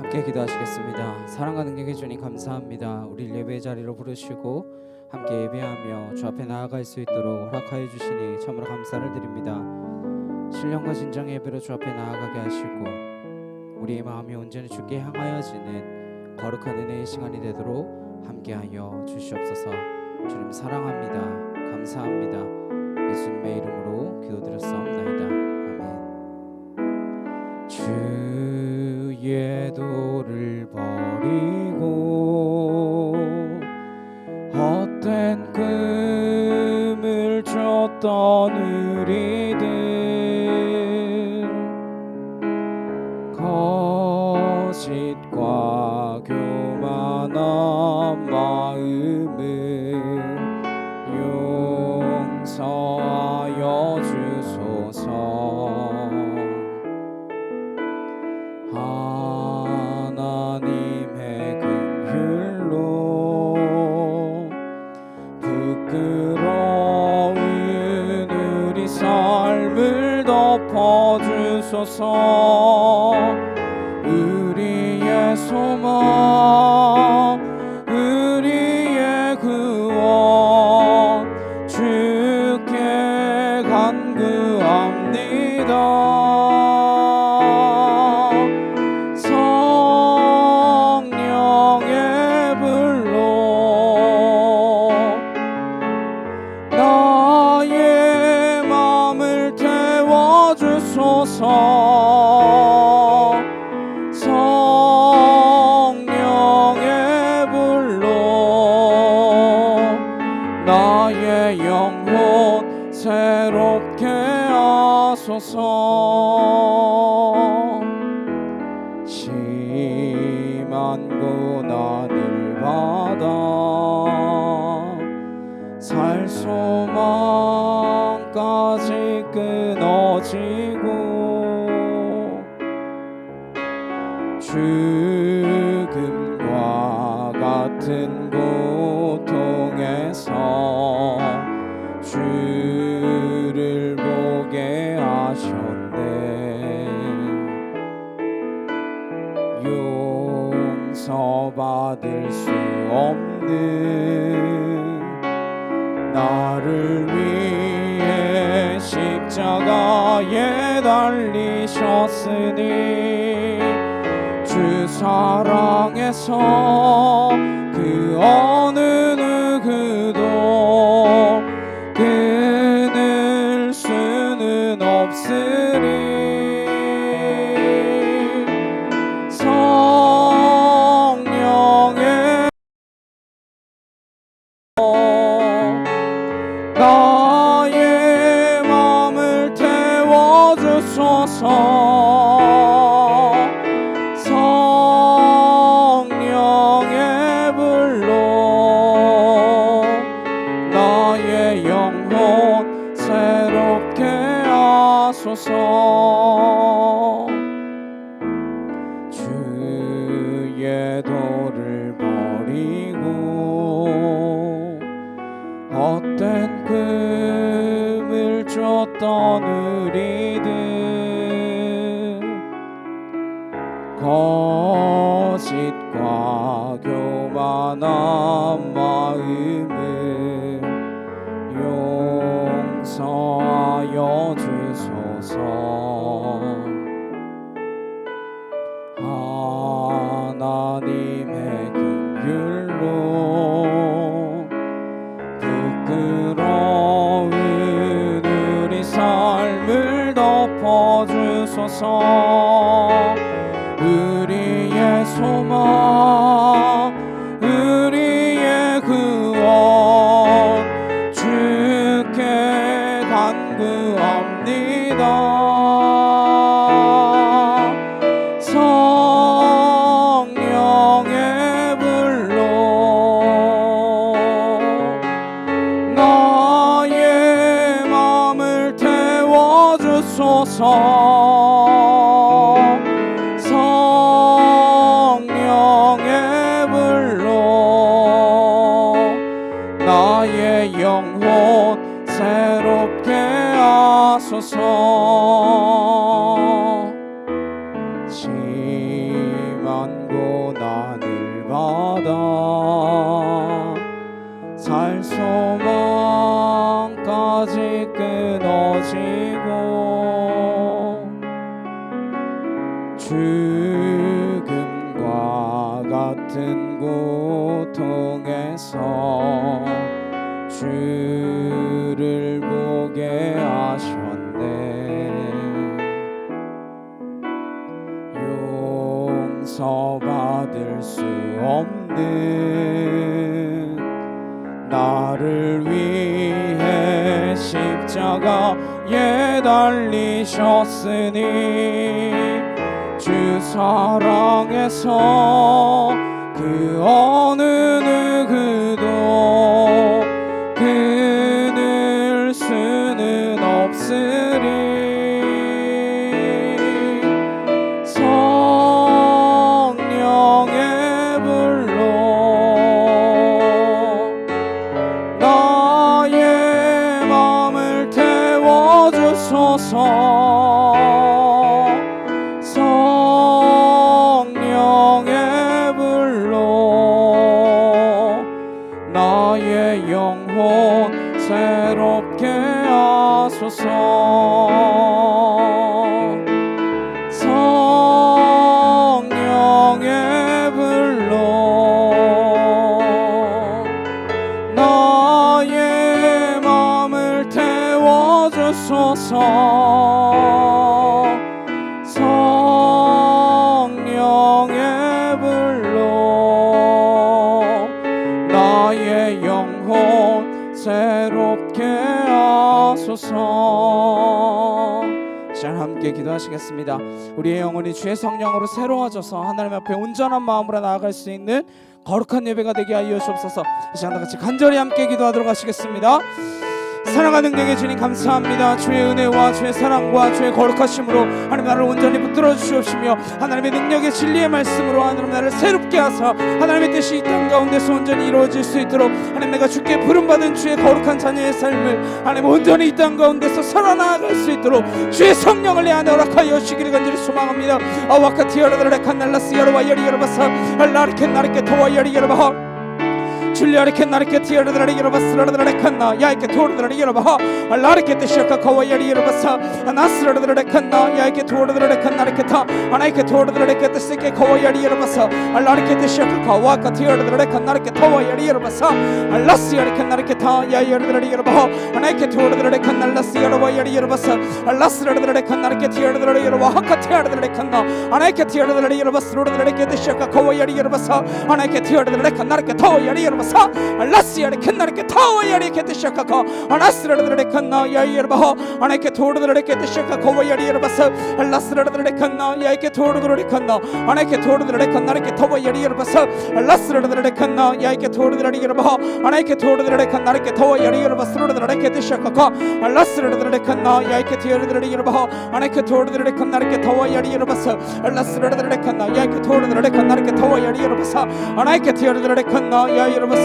함께 기도하시겠습니다. 사랑과 능력의 주님 감사합니다. 우리 예배의 자리로 부르시고 함께 예배하며 주 앞에 나아갈 수 있도록 허락하여 주시니 참으로 감사를 드립니다. 신령과 진정의 예배로 주 앞에 나아가게 하시고 우리의 마음이 온전히 주께 향하여지는 거룩한 은혜의 시간이 되도록 함께하여 주시옵소서. 주님 사랑합니다. 감사합니다. 예수님의 이름으로 기도드렸사옵나이다. 아멘. 주의 도를 버리고 헛된 꿈을 쫓던 우리들, 거짓과 교만한 마음을 용서하여 주소서. 하나님의 긍휼로 부끄러운 우리 삶을 덮어주소서. 우리의 소망, 우리의 구원 주께 간구합니다. 성령의 불로 나의 영혼 새롭게 하소서. 심한 고난을 받아 살 소망까지 끊어지고 죽음과 같은 고통에서 주를 보게 하셨네. 용서받을 수 없는 나를 위해 십자가에 달리셨으니 주 사랑에서 그 어느 누구도 끊을 수는 없으리. 성령의 나의 마음을 태워주소서. 성령의 불로 나의 영혼 새롭게 하소서. 주의 도를 버리고 헛된 꿈을 쫓던 우리들, 거짓과 교만한 마음을 용서하여 주소서. 하나님의 긍휼로 부끄러운 우리 삶을 덮어주소서. 우리의 소망, 우리의 구원 주께 간구합니다. 성령의 불로 나의 마음을 태워주소서. 성령의 불로 나의 영혼 새롭게 하소서. 심한 살 소망까지 끊어지고 죽음과 같은 고통에서 주를 보게 하셨네. 용서받을 수 없는 나를 위해 십자가에 달리셨으니 주 사랑해서 그 어느 누구도 끊을 수는 없으리. 성령의 불로 나의 마음을 태워주소서. 성령의 불로 나의 영혼 새롭게 하소서. 성령의 불로 나의 마음을 태워주소서. 성령의 불로 나의 영혼 새롭게 하소서. 자, 함께 기도하시겠습니다. 우리의 영혼이 주의 성령으로 새로워져서 하나님 앞에 온전한 마음으로 나아갈 수 있는 거룩한 예배가 되게 하여 주옵소서. 이 시간 다 같이 간절히 함께 기도하도록 하시겠습니다. 사랑하는 능력의 주님 감사합니다. 주의 은혜와 주의 사랑과 주의 거룩하심으로 하나님 나를 온전히 붙들어 주시옵시며 하나님의 능력의 진리의 말씀으로 하나님 나를 새롭게 하사 하나님의 뜻이 이 땅 가운데서 온전히 이루어질 수 있도록 하나님 내가 주께 부름받은 주의 거룩한 자녀의 삶을 하나님 온전히 이 땅 가운데서 살아나갈 수 있도록 주의 성령을 내 안에 허락하여 주시기를 간절히 소망합니다. 아와카티아라드레 칸날라스야르와 야리야르바사 알라르켄 나르케 토와 야리야르바 줄리아르케 나르케 티아르드라리 여러바스라르드라레 칸나 야이케 토르드라리 여러바 알라르케 티샤카 카와야리 여러바사 나스라르드라레 칸나 야이케 토르드라레 칸나르케 타 아나이케 토르드라레 티스케 카와야리 여러바사 알라르케 티샤카 카와카 티아르드라레 칸나르케 타와야리 여러바사 알라스야르케 나르케 타 야이르드라리 여러바 아나이케 토르드라레 칸날라스 여러바야리 여러바사 알라스라르드라레 칸나르케 티아르드라리 여러바 하카 티아르드라레 칸나 아나이케 티아르드라리 여러바스로르드라레 티샤카 카와야리 여러바사 아나이케 티아르드라레 칸나르케 타와야리 여러바 알라스야레 캔나르케 타와야리 케트샤카카 아나스라르드레 칸나 야이르바하 아나이케 토르드레 케트샤카 코와야리 여러바사 알라스라르드레 칸나 야이케 토르드레 칸나 아나이케 토르드레 칸나르케 토와야리 여러바사 알라스라르드레 칸나 야이케 토르드레 여러바하 아나이케 토르드레 칸나르케 토와야리 여러바스로르드레 케트샤카카 알라스라르드레 칸나 야이케 티르드레 여러바하 아나이케 토르드레 칸나르케 토와야리 여러바사 알라스라르드레 칸나 야이케 토르드레 칸나르케 토와야리 여러바사 아나이케 티르드레 칸나 야이르바사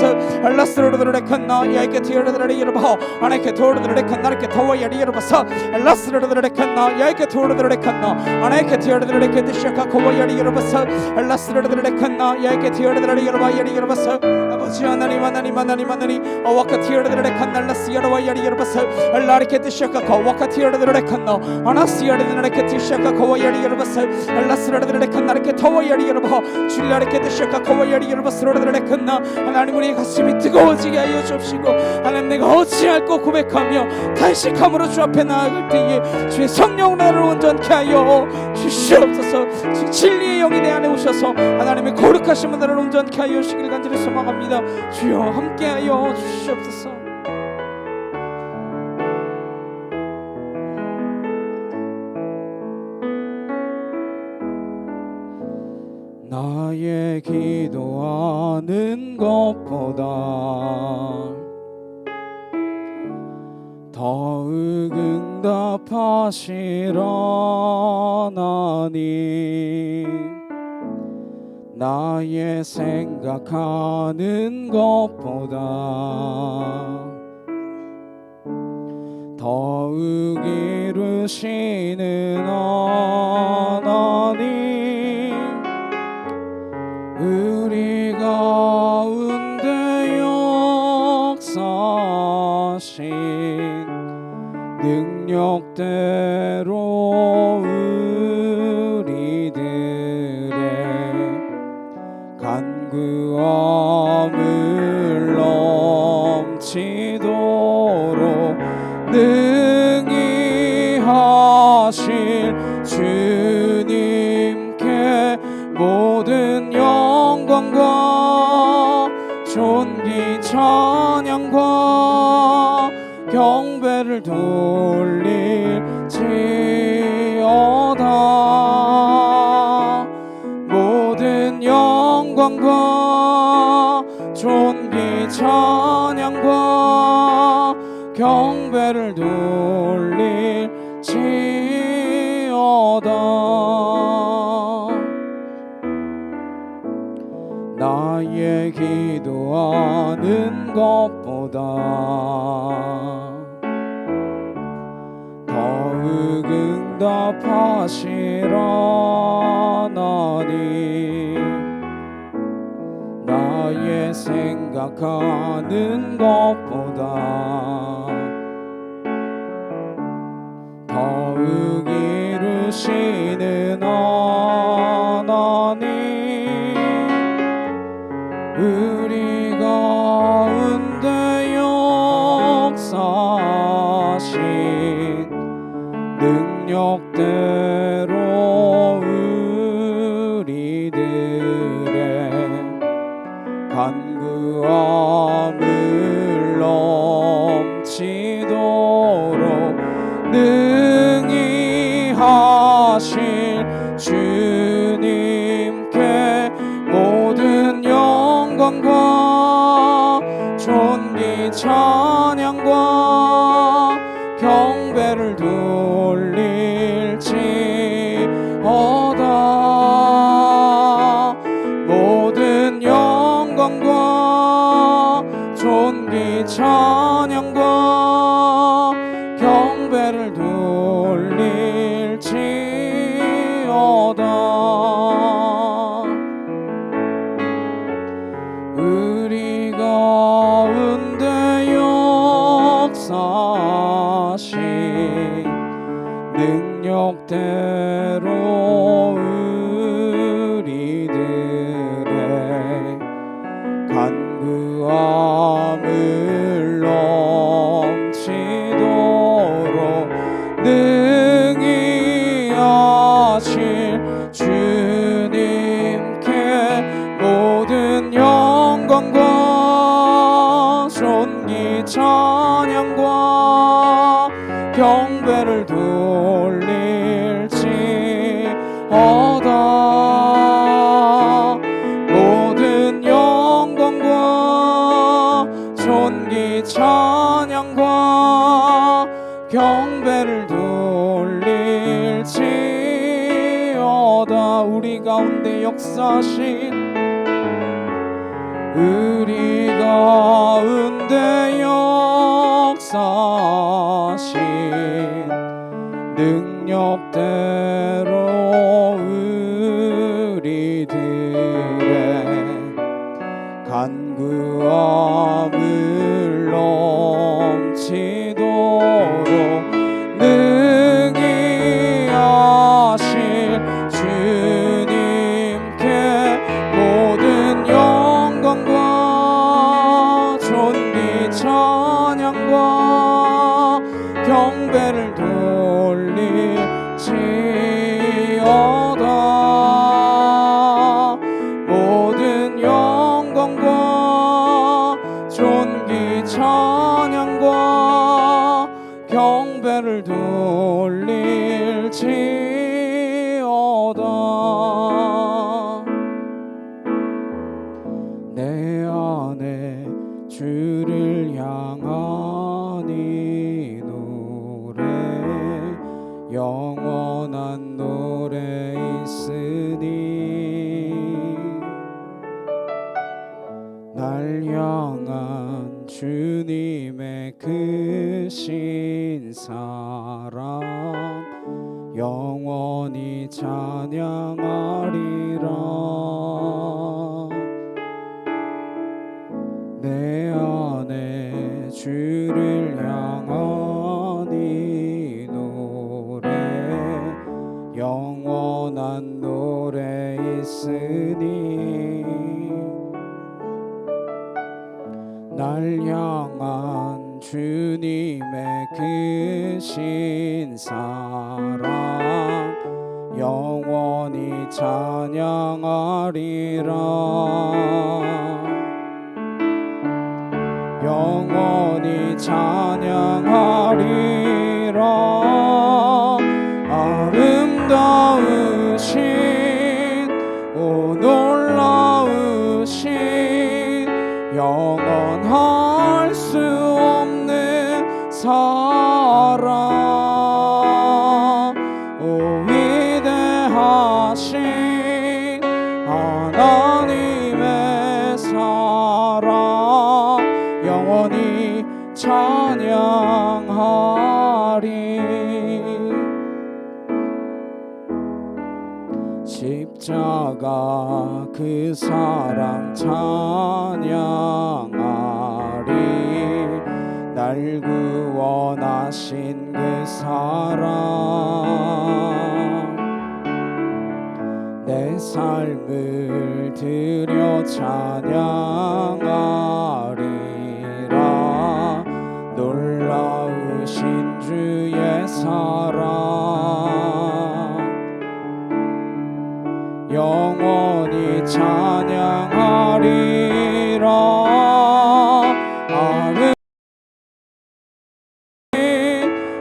알라스르르르 칸나 야이케 티르르르 여러바 아나이케 토르르르 칸나르케 토와야리 여러바사 알라스르르르 칸나 야이케 토르르르 칸나 아나이케 티르르르 케티샤카 코와야리 여러바사 알라스르르르 칸나 야이케 티르르르 여러바야리 여러바사 아버지 하나님 하나님 하나님 하나님 아와카 티르르르 칸날라스 여러바야리 여러바사 알라르케 티샤카 코와카 티르르르 칸나 아나스야르르르 케티샤카 코와야리 여러바사 알라스르르르 칸나르케 토와야리 여러바 줄라르케 티샤카 코와야리 여러바스르르르 칸나 하나님 우리의 가슴이 뜨거워지게 하여 주옵시고 하나님 내가 어찌할꼬 고백하며 탄식함으로 주 앞에 나아갈 때에 주의 성령 나를 온전케 하여 주시옵소서. 주 진리의 영이 내 안에 오셔서 하나님의 거룩하심을 나를 온전케 하여 주시길 간절히 소망합니다. 주여 함께 하여 주시옵소서. 나의 기도하는 것보다 더욱 응답하시라 하나님. 나의 생각하는 것보다 더욱 이루시는 하나님, 우리 가운데 하신 능력대로 우리들의 간구함을 넘치도록 능히 하실 주님께 모든 영광과 존귀 찬양과 경배를 돌릴지어다. 모든 영광과 존귀 찬양과 경배를 돌릴지어다. 나의 기도하는 것보다 더욱 응답하시라 하나님. 나의 생각하는 것보다 더욱 이루시는 하나님, 우리 가운데 역사하신 능력대로 우리들의 간구함을 넘치도록 능히 하실 주님께 모든 영광과 존귀 찬양과 경배를 돌릴지어다. 모든 영광과 존귀 찬양과 경배를 돌릴지어다. 우리 가운데 역사하신 능력대로 우리들의 간구함을 넘치도록 능히 하실 주님께 모든 영광과 존귀 찬양과 경배를 돌릴지어다. 모든 영광과 존귀 찬양과 경배를 돌릴지어다. 우리 가운데 역사하신 우리 가운데 역사하신 능력대로 우리들의 간구함을 넘치도록 능히 하실 주님께 모든 영광과 존귀 찬양과 경배를 돌릴지어다. 모든 영광과 존귀 찬양과 경배를 돌릴지어다. 내 안에 주를 향한 이 노래 영원한 노래 있으니 날 향한 주님의 크신 사랑 영원히 찬양하리라. 내 안에 주를 있으니 날 향한 주님의 크신 사랑 영원히 찬양하리라. 영원히 찬양하리라. 아름다우신 오 놀라우신 영원할 수 없는 사랑 오 위대하신 하나님의 사랑 영원히 찬양하리. 십자가 그 사랑 찬양하리. 날 구원하신 그 사랑 내 삶을 드려 찬양하리라. 놀라우신 주의 사랑 영원히 찬양하리라.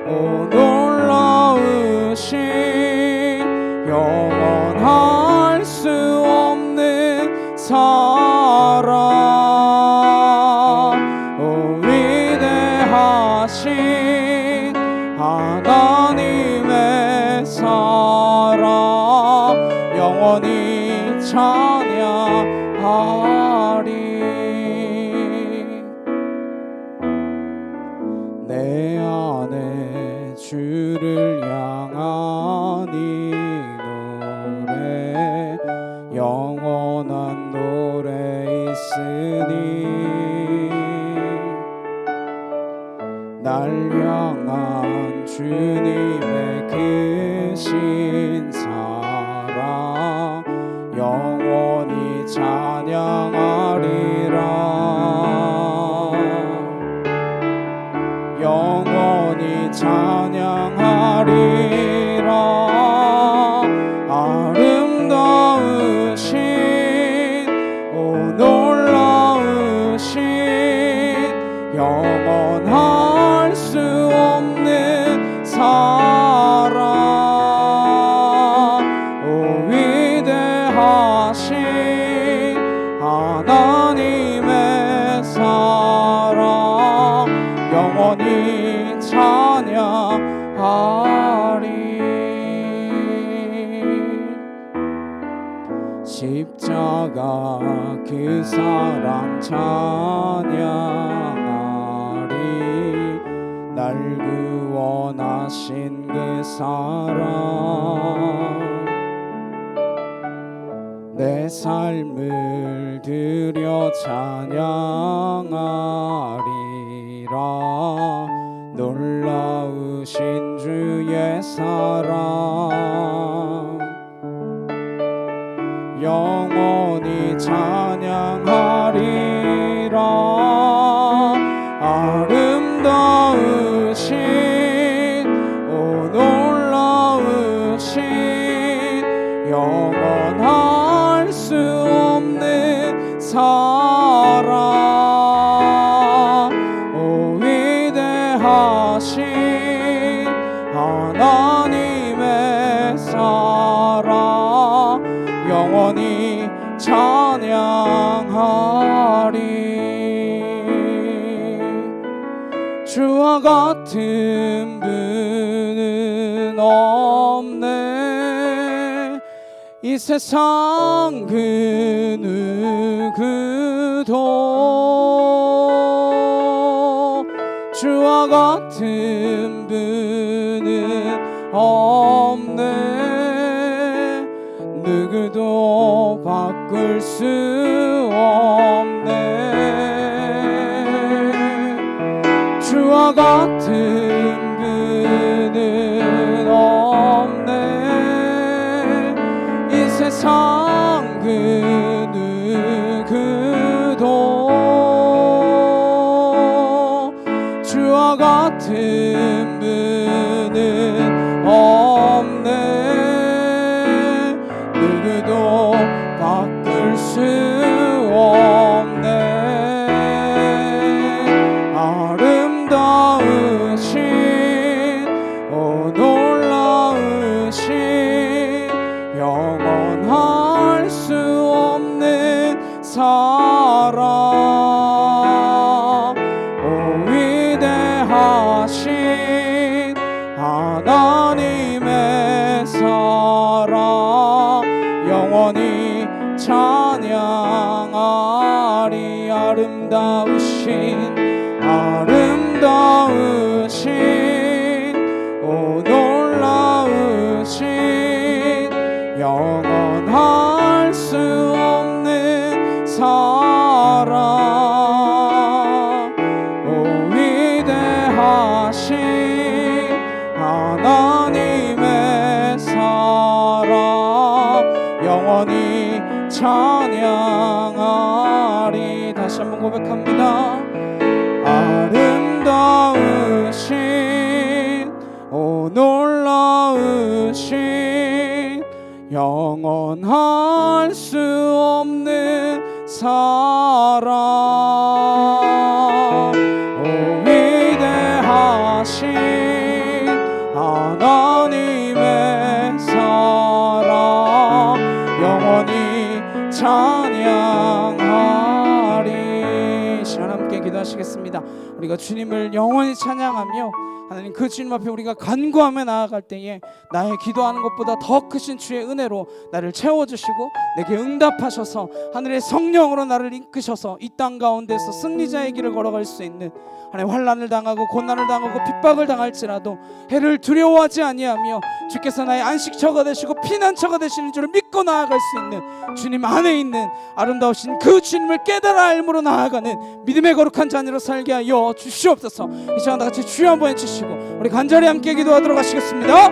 오 놀라우신 영원할 수 없는 사랑 오 위대하신 하나님의 사랑 영원히 찬양하리. 내 안에 주를 향한 이 노래 영원한 노래 있으니 날 향한 주님의 크신 사랑 영원히 찬양하리라. 영원히 찬양하리라. 아름다우신 오 놀라우신 영원할 수 없는 사랑 오 위대하신 하나님의 사랑 영원히 찬양하리. 십자가 그 사랑 찬양하리. 날 구원하신 그 사랑 내 삶을 드려 찬양하리라. 놀라우신 주의 사랑 영원히 찬양하리라. 아름다우신 오 놀라우신 영원할 수 없는 사랑 오 위대하신 하나님의 사랑 영원히 찬양하리. 주와 같은 분은 없네. 이 세상 그 누구도 주와 같은 분은 없네. 누구도 바꿀 수 없네. 주와 같은 분은 없네. 이 세상 그 주와 같은 분은 없네. 누구도 바꿀 수 없네. 아름다우신 놀라우신 영원할 수 없는 사랑, 오 위대하신 하나님의 사랑 영원히 찬양하리. 아름다우신 오 놀라우신 영원할 수 없는 사랑, 오 위대하신 하나님의 사랑 영원히 찬양하리. 다시 한번 고백합니다. 아름다우신 오 놀라우신 영원할 수 없는 사랑, 오 위대하신 하나님의 사랑 영원히 찬양하리. 시간 함께 기도하시겠습니다. 우리가 주님을 영원히 찬양하며 하나님 그 주님 앞에 우리가 간구하며 나아갈 때에 나의 기도하는 것보다 더 크신 주의 은혜로 나를 채워주시고 내게 응답하셔서 하늘의 성령으로 나를 이끄셔서 이 땅 가운데서 승리자의 길을 걸어갈 수 있는, 하나님 환난을 당하고 고난을 당하고 핍박을 당할지라도 해를 두려워하지 아니하며 주께서 나의 안식처가 되시고 피난처가 되시는 줄을 믿고 나아갈 수 있는 주님 안에 있는 아름다우신 그 주님을 깨달아 알므로 나아가는 믿음의 거룩한 자녀로 살게 하여 주시옵소서. 이 시간 다 같이 주여 한번 해주시고 우리 간절히 함께 기도하도록 하시겠습니다.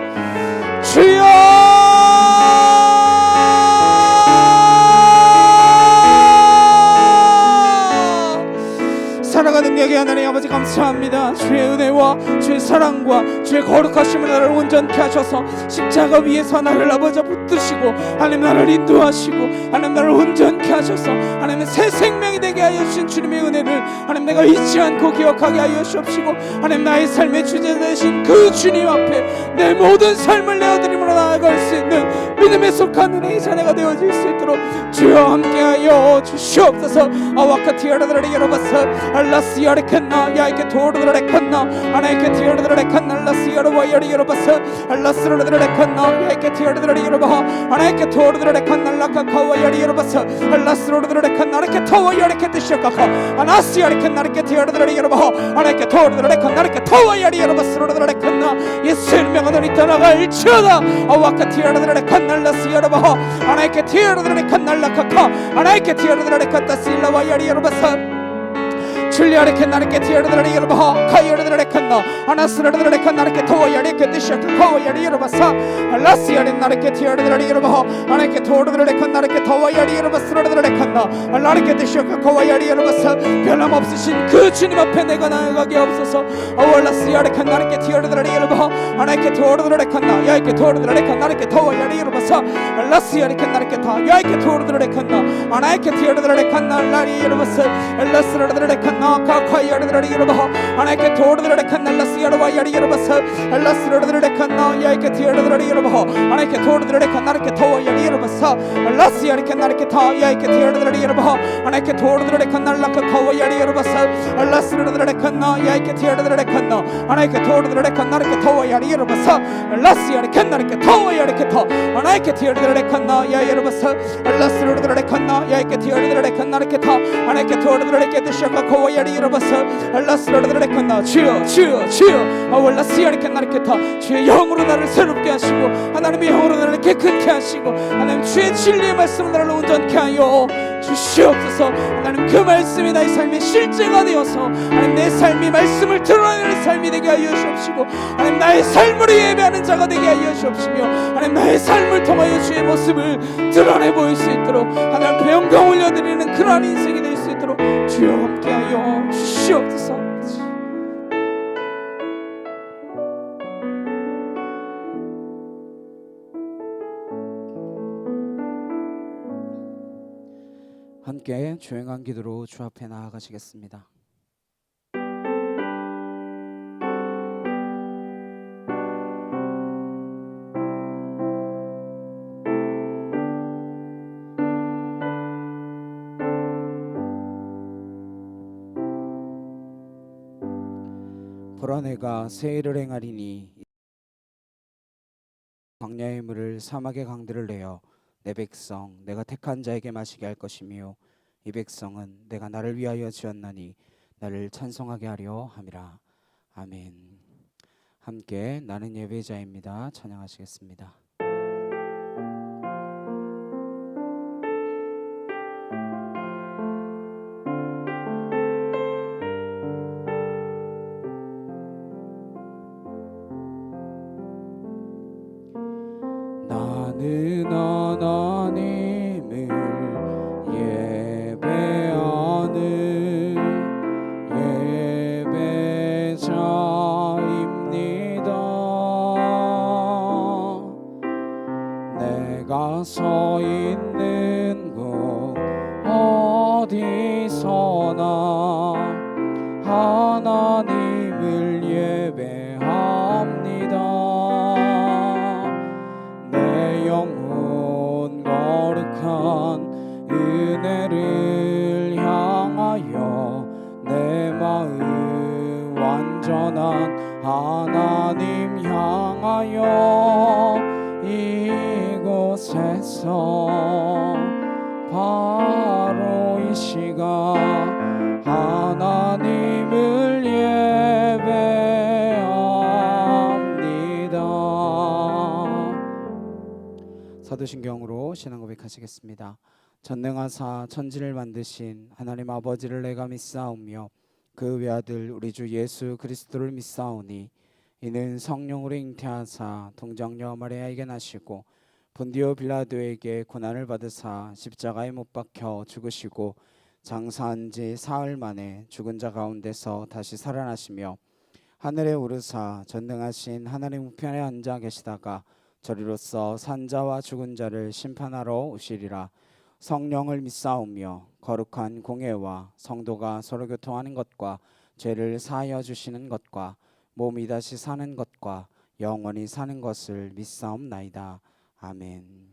주여! 사랑하는 능력의 하나님 아버지 감사합니다. 주의 은혜와 주의 사랑과 주의 거룩하심을 나를 온전케 하셔서 십자가 위에서 나를 아버지 붙드시고 하나님 나를 인도하시고 하나님 나를 온전케 하셔서 하나님의 새 생명이 되게 하여 주신 주님의 은혜를 하나님 내가 잊지 않고 기억하게 하여 주옵시고 하나님 나의 삶의 주제 되신 그 주님 앞에 내 모든 삶을 내어드림으로 나아갈 수 있는 믿음에 속한 은혜의 자녀가 되어질 수 있도록 주여 함께하여 주시옵소서. 아와카티아라드라리 여러바사 알라시아레칸나 야이케 토르드라레칸나 하나이케 티아르드라레칸나 알라시아르와야리 여러바사 알라스로드라레칸나 야이케 티아르드라리 여러바 하나이케 토르드라레칸나 알라카카와야리 여러바사 알라스로드라레칸나 아레케 타와야레케 티시아카카 아나시아레칸나 아레케 티아르드라리 여러바 하나이케 토르드라레칸나 아레케 타와야리 여러바스로드라레칸나 예수의 명하더니 떠나갈지어다. 아와카티아르드라레칸나 알라시아르바 하나이케 티아르드라레칸나 알라카카 하나이케 티아르드라레칸나 실라와야리 여러바사 줄리아레케 나르케 티아르드라리 여러바 카이아르드라레칸나 아나스라르드라레칸 나르케 토와야리케 디샤카 카와야리 여러바사 알라시아레 나르케 티아르드라리 여러바 아나케 토르드라레칸 나르케 토와야리 여러바스라르드라레칸나 알라르케 디샤카 카와야리 여러바사 변함없으신 그 주님 앞에 내가 나아가게 없어서 아월라시아레칸 나르케 티아르드라리 여러바 아나케 토르드라레칸나 야이케 토르드라레칸 나르케 토와야리 여러바사 알라시아레케 나르케 타 야이케 토르드라레칸나 아나케 티아르드라레칸나 알라리 여러바사 알라스라르드라레칸나 카카이아르드라리 여러바 하나이케 토르드라레칸나 알라시아르와야리 여러바사 알라스라르드라레칸나 야이케 티아르드라리 여러바 하나이케 토르드라레칸나 나르케 토와야리 여러바사 알라시아레케 나르케 타 야이케 티아르드라리 여러바 하나이케 토르드라레칸나 알라카카와야리 여러바사 알라스라르드라레칸나 야이케 티아르드라레칸나 하나이케 토르드라레칸나 나르케 토와야리 여러바사 알라시아레케 나르케 토와야리케 타 하나이케 티아르드라레칸나 야 여러바사 알라스라르드라레칸나 야이케 티아르드라레칸나 나르케 타 하나이케 토르드라레케 디샤카 코와야리 여러바사 알라스라르드라레칸나 주여 주여 주여 아월라시아레케 나르케 타 주의 영으로 나를 새롭게 하시고 하나님의 영으로 나를 깨끗게 하시고 하나님 주의 진리의 말씀을 나를 온전케 하여 주시옵소서. 하나님 그 말씀이 나의 삶의 실제가 되어서 하나님 내 삶이 말씀을 드러내는 삶이 되게 하여 주옵시고 하나님 나의 삶으로 예배하는 자가 되게 하여 주옵시며 하나님 나의 삶을 통하여 주의 모습을 드러내 보일 수 있도록 하나님 영광 올려드리는 그러한 인생이 될 수 있도록 주여 함께하여 주시옵소서. 함께 조용한 기도로 주 앞에 나아가시겠습니다. 보라 내가 새 일을 행하리니 광야의 물을 사막의 강들을 내어 내 백성 내가 택한 자에게 마시게 할 것이며 이 백성은 내가 나를 위하여 지었나니 나를 찬송하게 하려 함이라. 아멘. 함께 나는 예배자입니다. 찬양하시겠습니다. 나는 하나님을 예배하는 예배자입니다. 내가 서 있는 곳 어디서나 하나님을 예배합니다. 영혼 거룩한 은혜를 향하여 내 마음 완전한 하나님 향하여 이곳에서 바로 이 시간 하나님을 예배합니다. 사도신경으로 신앙 고백하시겠습니다. 전능하사 천지를 만드신 하나님 아버지를 내가 믿사오며 그 외아들 우리 주 예수 그리스도를 믿사오니 이는 성령으로 잉태하사 동정녀 마리아에게 나시고 본디오 빌라도에게 고난을 받으사 십자가에 못 박혀 죽으시고 장사한 지 사흘 만에 죽은 자 가운데서 다시 살아나시며 하늘에 오르사 전능하신 하나님 우편에 앉아 계시다가 저리로서 산자와 죽은 자를 심판하러 오시리라. 성령을 믿사오며 거룩한 공예와 성도가 서로 교통하는 것과 죄를 사하여 주시는 것과 몸이 다시 사는 것과 영원히 사는 것을 믿사옵나이다. 아멘.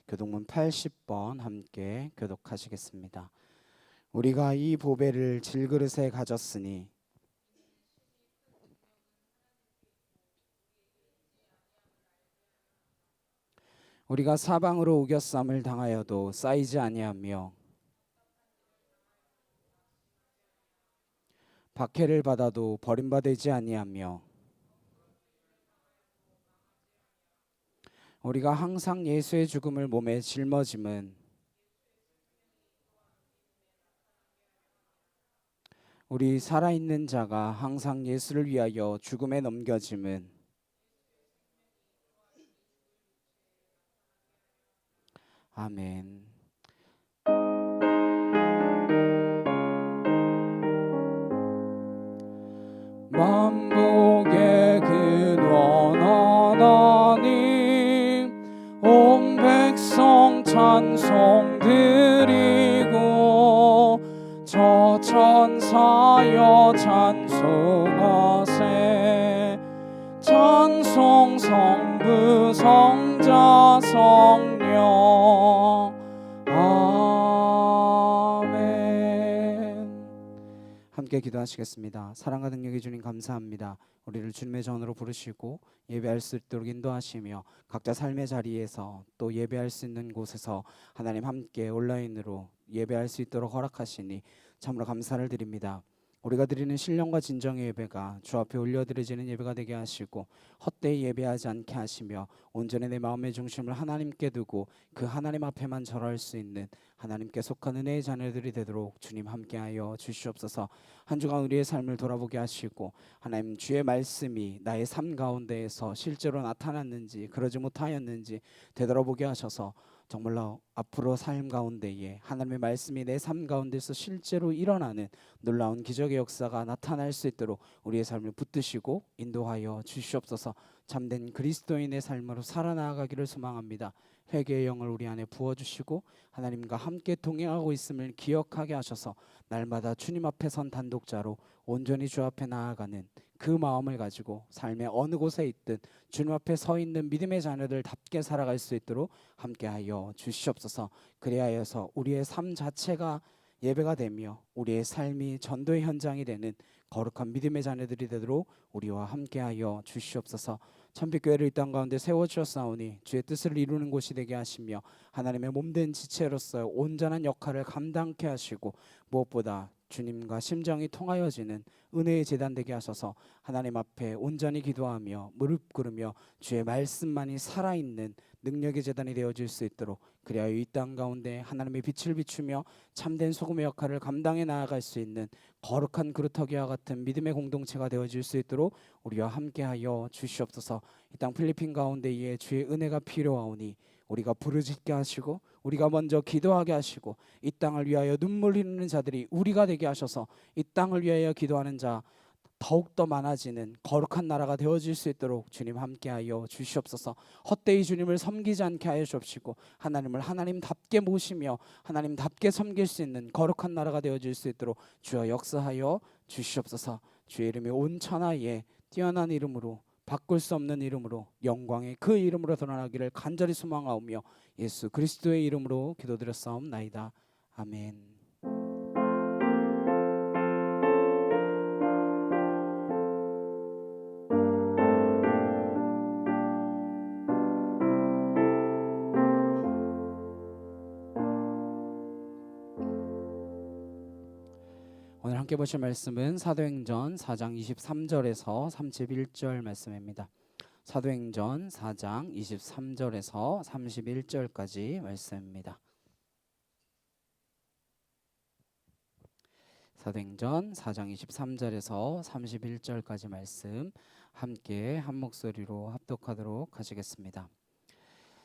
교독문 80번 함께 교독하시겠습니다. 우리가 이 보배를 질그릇에 가졌으니 우리가 사방으로 우겨쌈을 당하여도 쌓이지 아니하며 박해를 받아도 버림받지 아니하며 우리가 항상 예수의 죽음을 몸에 짊어짐은 우리 살아있는 자가 항상 예수를 위하여 죽음에 넘겨짐은 아멘. 만복의 근원 하나님 온 백성 찬송 드리고 저 천사여 찬송하세. 찬송 성부 성자 성령 아멘. 함께 기도하시겠습니다. 사랑과 능력의 주님 감사합니다. 우리를 주님의 전으로 부르시고 예배할 수 있도록 인도하시며 각자 삶의 자리에서 또 예배할 수 있는 곳에서 하나님 함께 온라인으로 예배할 수 있도록 허락하시니 참으로 감사를 드립니다. 우리가 드리는 신령과 진정의 예배가 주 앞에 올려드려지는 예배가 되게 하시고 헛되이 예배하지 않게 하시며 온전히 내 마음의 중심을 하나님께 두고 그 하나님 앞에만 절할 수 있는 하나님께 속한 은혜의 자녀들이 되도록 주님 함께하여 주시옵소서. 한 주간 우리의 삶을 돌아보게 하시고 하나님 주의 말씀이 나의 삶 가운데에서 실제로 나타났는지 그러지 못하였는지 되돌아보게 하셔서 정말로 앞으로 삶 가운데에 하나님의 말씀이 내 삶 가운데서 실제로 일어나는 놀라운 기적의 역사가 나타날 수 있도록 우리의 삶을 붙드시고 인도하여 주시옵소서. 참된 그리스도인의 삶으로 살아나가기를 소망합니다. 회개의 영을 우리 안에 부어주시고 하나님과 함께 동행하고 있음을 기억하게 하셔서 날마다 주님 앞에 선 단독자로 온전히 주 앞에 나아가는 그 마음을 가지고 삶의 어느 곳에 있든 주님 앞에 서 있는 믿음의 자녀들답게 살아갈 수 있도록 함께하여 주시옵소서. 그리하여서 우리의 삶 자체가 예배가 되며 우리의 삶이 전도의 현장이 되는 거룩한 믿음의 자녀들이 되도록 우리와 함께하여 주시옵소서. 천빛교회를 이 땅 가운데 세워주셨사오니 주의 뜻을 이루는 곳이 되게 하시며 하나님의 몸된 지체로서 온전한 역할을 감당케 하시고 무엇보다 주님과 심정이 통하여지는 은혜의 제단 되게 하셔서 하나님 앞에 온전히 기도하며 무릎 꿇으며 주의 말씀만이 살아있는 능력의 제단이 되어질 수 있도록 그리하여 이 땅 가운데 하나님의 빛을 비추며 참된 소금의 역할을 감당해 나아갈 수 있는 거룩한 그루터기와 같은 믿음의 공동체가 되어질 수 있도록 우리와 함께하여 주시옵소서. 이 땅 필리핀 가운데에 주의 은혜가 필요하오니 우리가 부르짖게 하시고 우리가 먼저 기도하게 하시고 이 땅을 위하여 눈물 흘리는 자들이 우리가 되게 하셔서 이 땅을 위하여 기도하는 자 더욱더 많아지는 거룩한 나라가 되어질 수 있도록 주님 함께하여 주시옵소서. 헛되이 주님을 섬기지 않게 하여 주옵시고 하나님을 하나님답게 모시며 하나님답게 섬길 수 있는 거룩한 나라가 되어질 수 있도록 주여 역사하여 주시옵소서. 주의 이름이 온 천하에 뛰어난 이름으로 바꿀 수 없는 이름으로 영광의 그 이름으로 드러나기를 간절히 소망하오며 예수 그리스도의 이름으로 기도드렸사옵나이다. 아멘. 오늘 함께 보실 말씀은 사도행전 4장 23절에서 31절 말씀입니다. 사도행전 4장 23절에서 31절까지 말씀입니다. 사도행전 4장 23절에서 31절까지 말씀 함께 한 목소리로 합독하도록 하시겠습니다.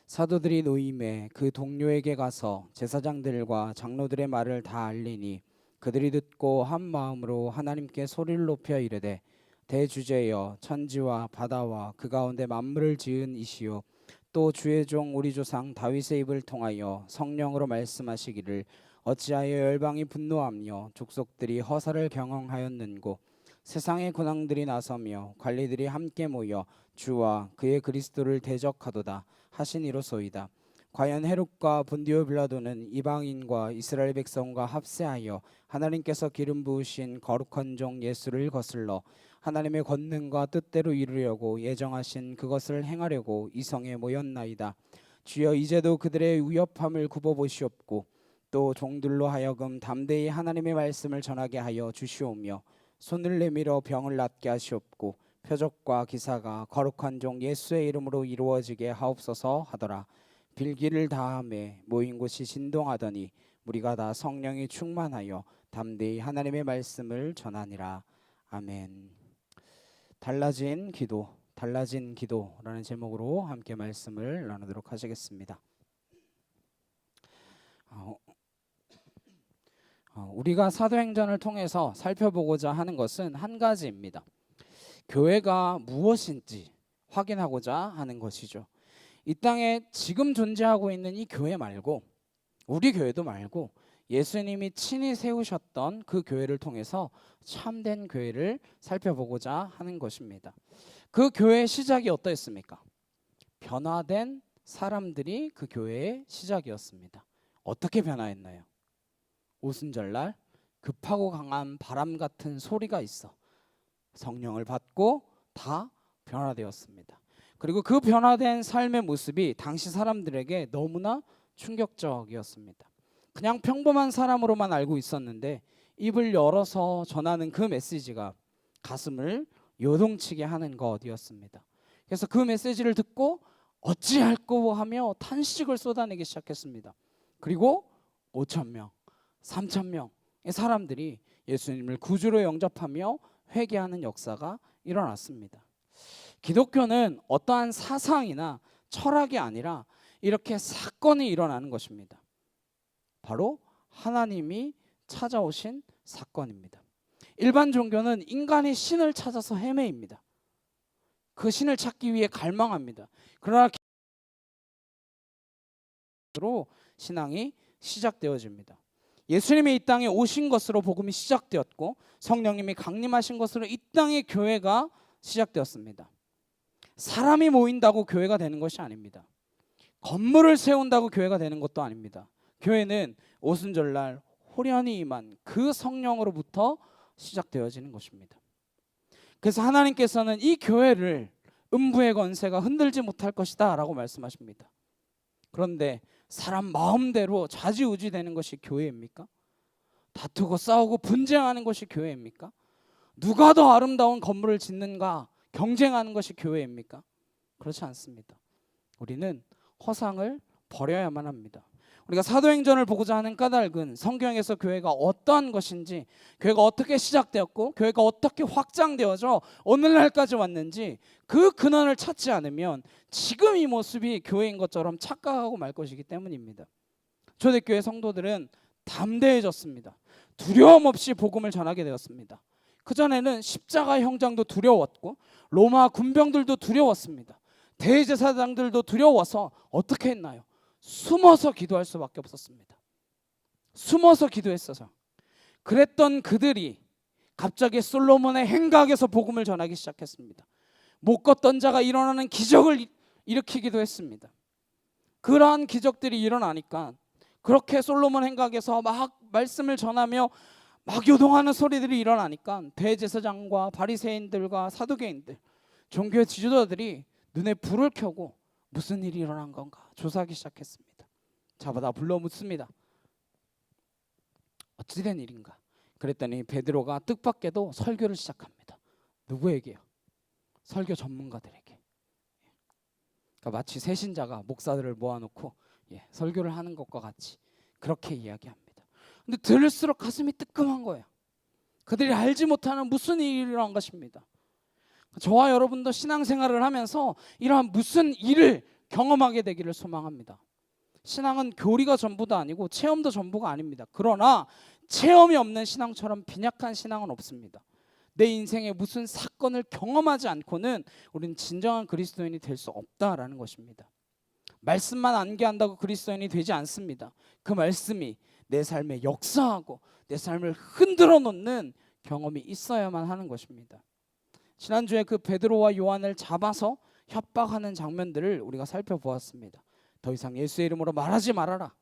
사도들이 노임에 그 동료에게 가서 제사장들과 장로들의 말을 다 알리니 그들이 듣고 한 마음으로 하나님께 소리를 높여 이르되 대주제여 천지와 바다와 그 가운데 만물을 지은 이시요 또 주의 종 우리 조상 다윗의 입을 통하여 성령으로 말씀하시기를 어찌하여 열방이 분노하며 족속들이 허사를 경영하였는고 세상의 군왕들이 나서며 관리들이 함께 모여 주와 그의 그리스도를 대적하도다 하시니로소이다. 과연 헤롯과 본디오 빌라도는 이방인과 이스라엘 백성과 합세하여 하나님께서 기름 부으신 거룩한 종 예수를 거슬러 하나님의 권능과 뜻대로 이루려고 예정하신 그것을 행하려고 이 성에 모였나이다. 주여 이제도 그들의 위협함을 굽어보시옵고 또 종들로 하여금 담대히 하나님의 말씀을 전하게 하여 주시오며 손을 내밀어 병을 낫게 하시옵고 표적과 기사가 거룩한 종 예수의 이름으로 이루어지게 하옵소서 하더라. 빌기를 다함에 모인 곳이 진동하더니 우리가 다 성령이 충만하여 담대히 하나님의 말씀을 전하니라. 아멘. 달라진 기도라는 제목으로 함께 말씀을 나누도록 하시겠습니다. 우리가 사도행전을 통해서 살펴보고자 하는 것은 한 가지입니다. 교회가 무엇인지 확인하고자 하는 것이죠. 이 땅에 지금 존재하고 있는 이 교회 말고 우리 교회도 말고 예수님이 친히 세우셨던 그 교회를 통해서 참된 교회를 살펴보고자 하는 것입니다. 그 교회의 시작이 어떠했습니까? 변화된 사람들이 그 교회의 시작이었습니다. 어떻게 변화했나요? 오순절날 급하고 강한 바람 같은 소리가 있어 성령을 받고 다 변화되었습니다. 그리고 그 변화된 삶의 모습이 당시 사람들에게 너무나 충격적이었습니다. 그냥 평범한 사람으로만 알고 있었는데 입을 열어서 전하는 그 메시지가 가슴을 요동치게 하는 것이었습니다. 그래서 그 메시지를 듣고 어찌할꼬 하며 탄식을 쏟아내기 시작했습니다. 그리고 5,000명, 3,000명의 사람들이 예수님을 구주로 영접하며 회개하는 역사가 일어났습니다. 기독교는 어떠한 사상이나 철학이 아니라 이렇게 사건이 일어나는 것입니다. 바로 하나님이 찾아오신 사건입니다. 일반 종교는 인간이 신을 찾아서 헤매입니다. 그 신을 찾기 위해 갈망합니다. 그러나 것으로 신앙이 시작되어집니다. 예수님이 이 땅에 오신 것으로 복음이 시작되었고 성령님이 강림하신 것으로 이 땅의 교회가 시작되었습니다. 사람이 모인다고 교회가 되는 것이 아닙니다. 건물을 세운다고 교회가 되는 것도 아닙니다. 교회는 오순절날 호련히 임한 그 성령으로부터 시작되어지는 것입니다. 그래서 하나님께서는 이 교회를 음부의 권세가 흔들지 못할 것이다 라고 말씀하십니다. 그런데 사람 마음대로 좌지우지 되는 것이 교회입니까? 다투고 싸우고 분쟁하는 것이 교회입니까? 누가 더 아름다운 건물을 짓는가 경쟁하는 것이 교회입니까? 그렇지 않습니다. 우리는 허상을 버려야만 합니다. 우리가 사도행전을 보고자 하는 까닭은 성경에서 교회가 어떠한 것인지, 교회가 어떻게 시작되었고 교회가 어떻게 확장되어져 오늘날까지 왔는지 그 근원을 찾지 않으면 지금 이 모습이 교회인 것처럼 착각하고 말 것이기 때문입니다. 초대교회 성도들은 담대해졌습니다. 두려움 없이 복음을 전하게 되었습니다. 그전에는 십자가의 형장도 두려웠고 로마 군병들도 두려웠습니다. 대제사장들도 두려워서 어떻게 했나요? 숨어서 기도할 수밖에 없었습니다. 숨어서 기도했어서. 그랬던 그들이 갑자기 솔로몬의 행각에서 복음을 전하기 시작했습니다. 못 걷던 자가 일어나는 기적을 일으키기도 했습니다. 그러한 기적들이 일어나니까 그렇게 솔로몬 행각에서 막 말씀을 전하며 막 요동하는 소리들이 일어나니까 대제사장과 바리새인들과 사두개인들, 종교의 지도자들이 눈에 불을 켜고 무슨 일이 일어난 건가 조사하기 시작했습니다. 잡아다 불러 묻습니다. 어찌 된 일인가? 그랬더니 베드로가 뜻밖에도 설교를 시작합니다. 누구에게요? 설교 전문가들에게. 그러니까 마치 새신자가 목사들을 모아놓고 설교를 하는 것과 같이 그렇게 이야기합니다. 근데 들을수록 가슴이 뜨끔한 거예요. 그들이 알지 못하는 무슨 일이 일어난 것입니다. 저와 여러분도 신앙생활을 하면서 이러한 무슨 일을 경험하게 되기를 소망합니다. 신앙은 교리가 전부도 아니고 체험도 전부가 아닙니다. 그러나 체험이 없는 신앙처럼 빈약한 신앙은 없습니다. 내 인생에 무슨 사건을 경험하지 않고는 우리는 진정한 그리스도인이 될 수 없다라는 것입니다. 말씀만 암기한다고 그리스도인이 되지 않습니다. 그 말씀이 내 삶에 역사하고 내 삶을 흔들어 놓는 경험이 있어야만 하는 것입니다. 지난주에 그 베드로와 요한을 잡아서 협박하는 장면들을 우리가 살펴보았습니다. 더 이상 예수의 이름으로 말하지 말아라.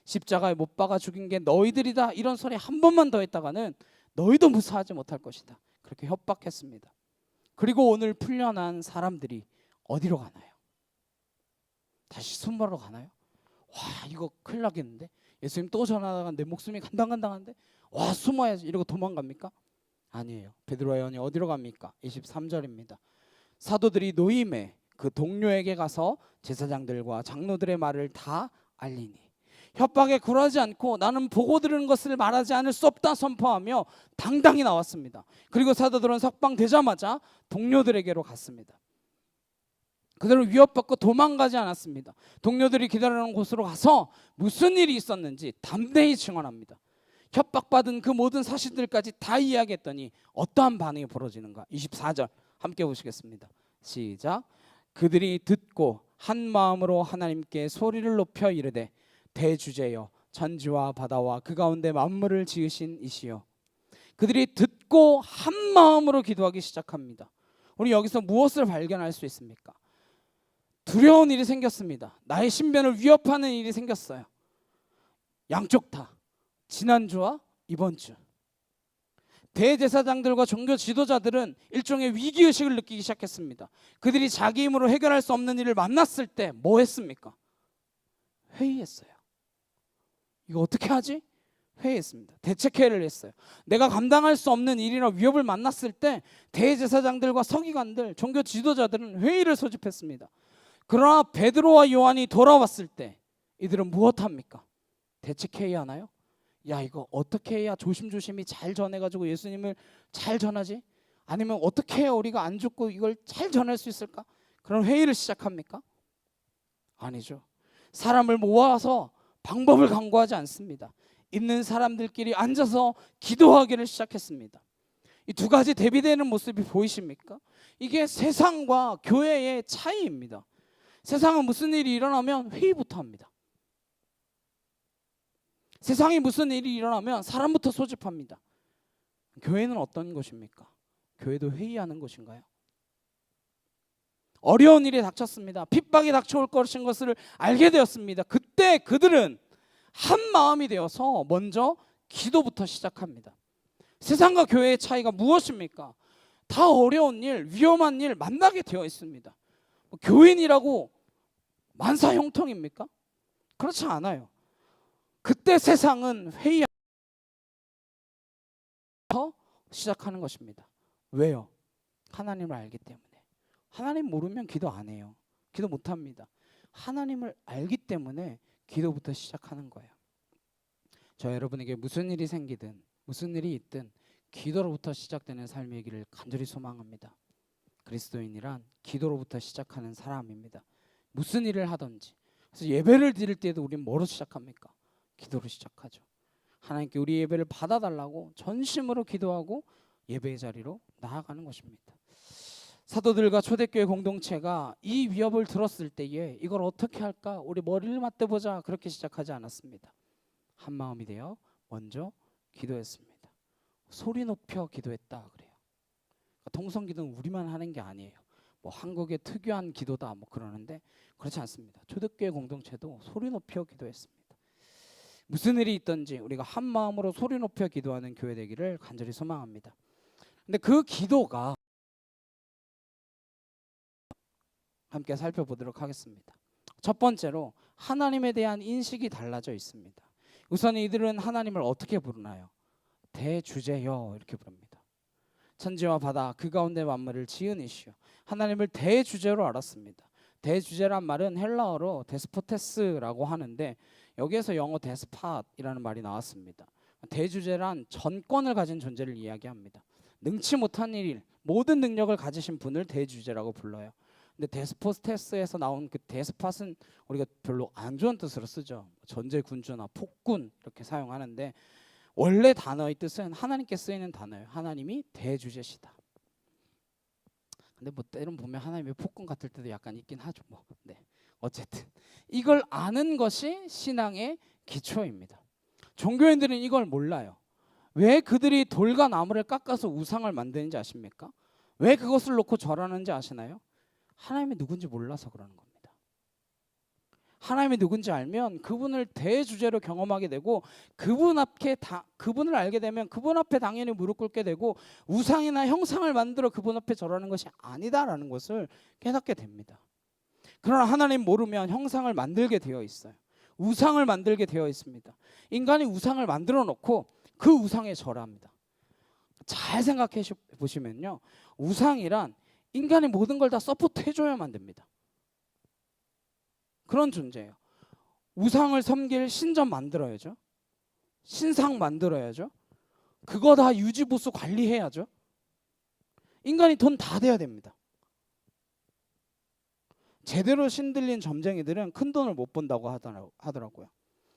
십자가에 못 박아 죽인 게 너희들이다. 이런 소리 한 번만 더 했다가는 너희도 무사하지 못할 것이다. 그렇게 협박했습니다. 그리고 오늘 풀려난 사람들이 어디로 가나요? 다시 숨으러 가나요? 와, 이거 큰일 나겠는데? 예수님 또 전하다가 내 목숨이 간당간당한데? 와, 숨어야지. 이러고 도망갑니까? 아니에요. 베드로와 요한이 어디로 갑니까? 23절입니다. 사도들이 노임에 그 동료에게 가서 제사장들과 장로들의 말을 다 알리니 협박에 굴하지 않고 나는 보고 들은 것을 말하지 않을 수 없다 선포하며 당당히 나왔습니다. 그리고 사도들은 석방되자마자 동료들에게로 갔습니다. 그들을 위협받고 도망가지 않았습니다. 동료들이 기다리는 곳으로 가서 무슨 일이 있었는지 담대히 증언합니다. 협박받은 그 모든 사실들까지 다 이야기했더니 어떠한 반응이 벌어지는가? 24절 함께 보시겠습니다. 시작. 그들이 듣고 한 마음으로 하나님께 소리를 높여 이르되 대주제여 천지와 바다와 그 가운데 만물을 지으신 이시여. 그들이 듣고 한 마음으로 기도하기 시작합니다. 우리 여기서 무엇을 발견할 수 있습니까? 두려운 일이 생겼습니다. 나의 신변을 위협하는 일이 생겼어요. 양쪽 다. 지난주와 이번 주. 대제사장들과 종교 지도자들은 일종의 위기의식을 느끼기 시작했습니다. 그들이 자기 힘으로 해결할 수 없는 일을 만났을 때 뭐 했습니까? 회의했어요. 이거 어떻게 하지? 회의했습니다. 대책회의를 했어요. 내가 감당할 수 없는 일이나 위협을 만났을 때 대제사장들과 서기관들, 종교 지도자들은 회의를 소집했습니다. 그러나 베드로와 요한이 돌아왔을 때 이들은 무엇합니까? 대책회의 하나요? 야, 이거 어떻게 해야 조심조심히 잘 전해가지고 예수님을 잘 전하지? 아니면 어떻게 해야 우리가 안 죽고 이걸 잘 전할 수 있을까? 그런 회의를 시작합니까? 아니죠. 사람을 모아서 방법을 강구하지 않습니다. 있는 사람들끼리 앉아서 기도하기를 시작했습니다. 이 두 가지 대비되는 모습이 보이십니까? 이게 세상과 교회의 차이입니다. 세상은 무슨 일이 일어나면 회의부터 합니다. 세상에 무슨 일이 일어나면 사람부터 소집합니다. 교회는 어떤 것입니까? 교회도 회의하는 것인가요? 어려운 일이 닥쳤습니다. 핍박이 닥쳐올 것인 것을 알게 되었습니다. 그때 그들은 한 마음이 되어서 먼저 기도부터 시작합니다. 세상과 교회의 차이가 무엇입니까? 다 어려운 일, 위험한 일 만나게 되어 있습니다. 교인이라고 만사형통입니까? 그렇지 않아요. 그때 세상은 회의하면서 시작하는 것입니다. 왜요? 하나님을 알기 때문에. 하나님 모르면 기도 안 해요. 기도 못 합니다. 하나님을 알기 때문에 기도부터 시작하는 거예요. 저 여러분에게 무슨 일이 생기든 무슨 일이 있든 기도로부터 시작되는 삶이기를 간절히 소망합니다. 그리스도인이란 기도로부터 시작하는 사람입니다. 무슨 일을 하든지. 그래서 예배를 드릴 때에도 우리는 뭐로 시작합니까? 기도로 시작하죠. 하나님께 우리 예배를 받아달라고 전심으로 기도하고 예배의 자리로 나아가는 것입니다. 사도들과 초대교회 공동체가 이 위협을 들었을 때에 이걸 어떻게 할까? 우리 머리를 맞대보자 그렇게 시작하지 않았습니다. 한 마음이 되어 먼저 기도했습니다. 소리 높여 기도했다 그래요. 통성기도는 우리만 하는 게 아니에요. 뭐 한국의 특유한 기도다 뭐 그러는데 그렇지 않습니다. 초대교회 공동체도 소리 높여 기도했습니다. 무슨 일이 있든지 우리가 한 마음으로 소리 높여 기도하는 교회 되기를 간절히 소망합니다. 근데 그 기도가 함께 살펴보도록 하겠습니다. 첫 번째로 하나님에 대한 인식이 달라져 있습니다. 우선 이들은 하나님을 어떻게 부르나요? 대주제여 이렇게 부릅니다. 천지와 바다 그 가운데 만물을 지은 이시여. 하나님을 대주제로 알았습니다. 대주제란 말은 헬라어로 데스포테스라고 하는데 여기에서 영어 데스팟이라는 말이 나왔습니다. 대주제란 전권을 가진 존재를 이야기합니다. 능치 못한 일, 모든 능력을 가지신 분을 대주제라고 불러요. 근데 데스포테스에서 나온 그 데스팟은 우리가 별로 안 좋은 뜻으로 쓰죠. 전제군주나 폭군 이렇게 사용하는데 원래 단어의 뜻은 하나님께 쓰이는 단어예요. 하나님이 대주제시다. 근데 뭐 때론 보면 하나님의 폭군 같을 때도 약간 있긴 하죠. 뭐. 네. 어쨌든 이걸 아는 것이 신앙의 기초입니다. 종교인들은 이걸 몰라요. 왜 그들이 돌과 나무를 깎아서 우상을 만드는지 아십니까? 왜 그것을 놓고 절하는지 아시나요? 하나님이 누군지 몰라서 그러는 겁니다. 하나님이 누군지 알면 그분을 대주제로 경험하게 되고 그분을 알게 되면 그분 앞에 당연히 무릎 꿇게 되고 우상이나 형상을 만들어 그분 앞에 절하는 것이 아니다라는 것을 깨닫게 됩니다. 그러나 하나님 모르면 형상을 만들게 되어 있어요. 우상을 만들게 되어 있습니다. 인간이 우상을 만들어 놓고 그 우상에 절합니다. 잘 생각해 보시면요, 우상이란 인간이 모든 걸 다 서포트 해줘야만 됩니다. 그런 존재예요. 우상을 섬길 신전 만들어야죠. 신상 만들어야죠. 그거 다 유지보수 관리해야죠. 인간이 돈 다 대야 됩니다. 제대로 신들린 점쟁이들은 큰 돈을 못 번다고 하더라고요.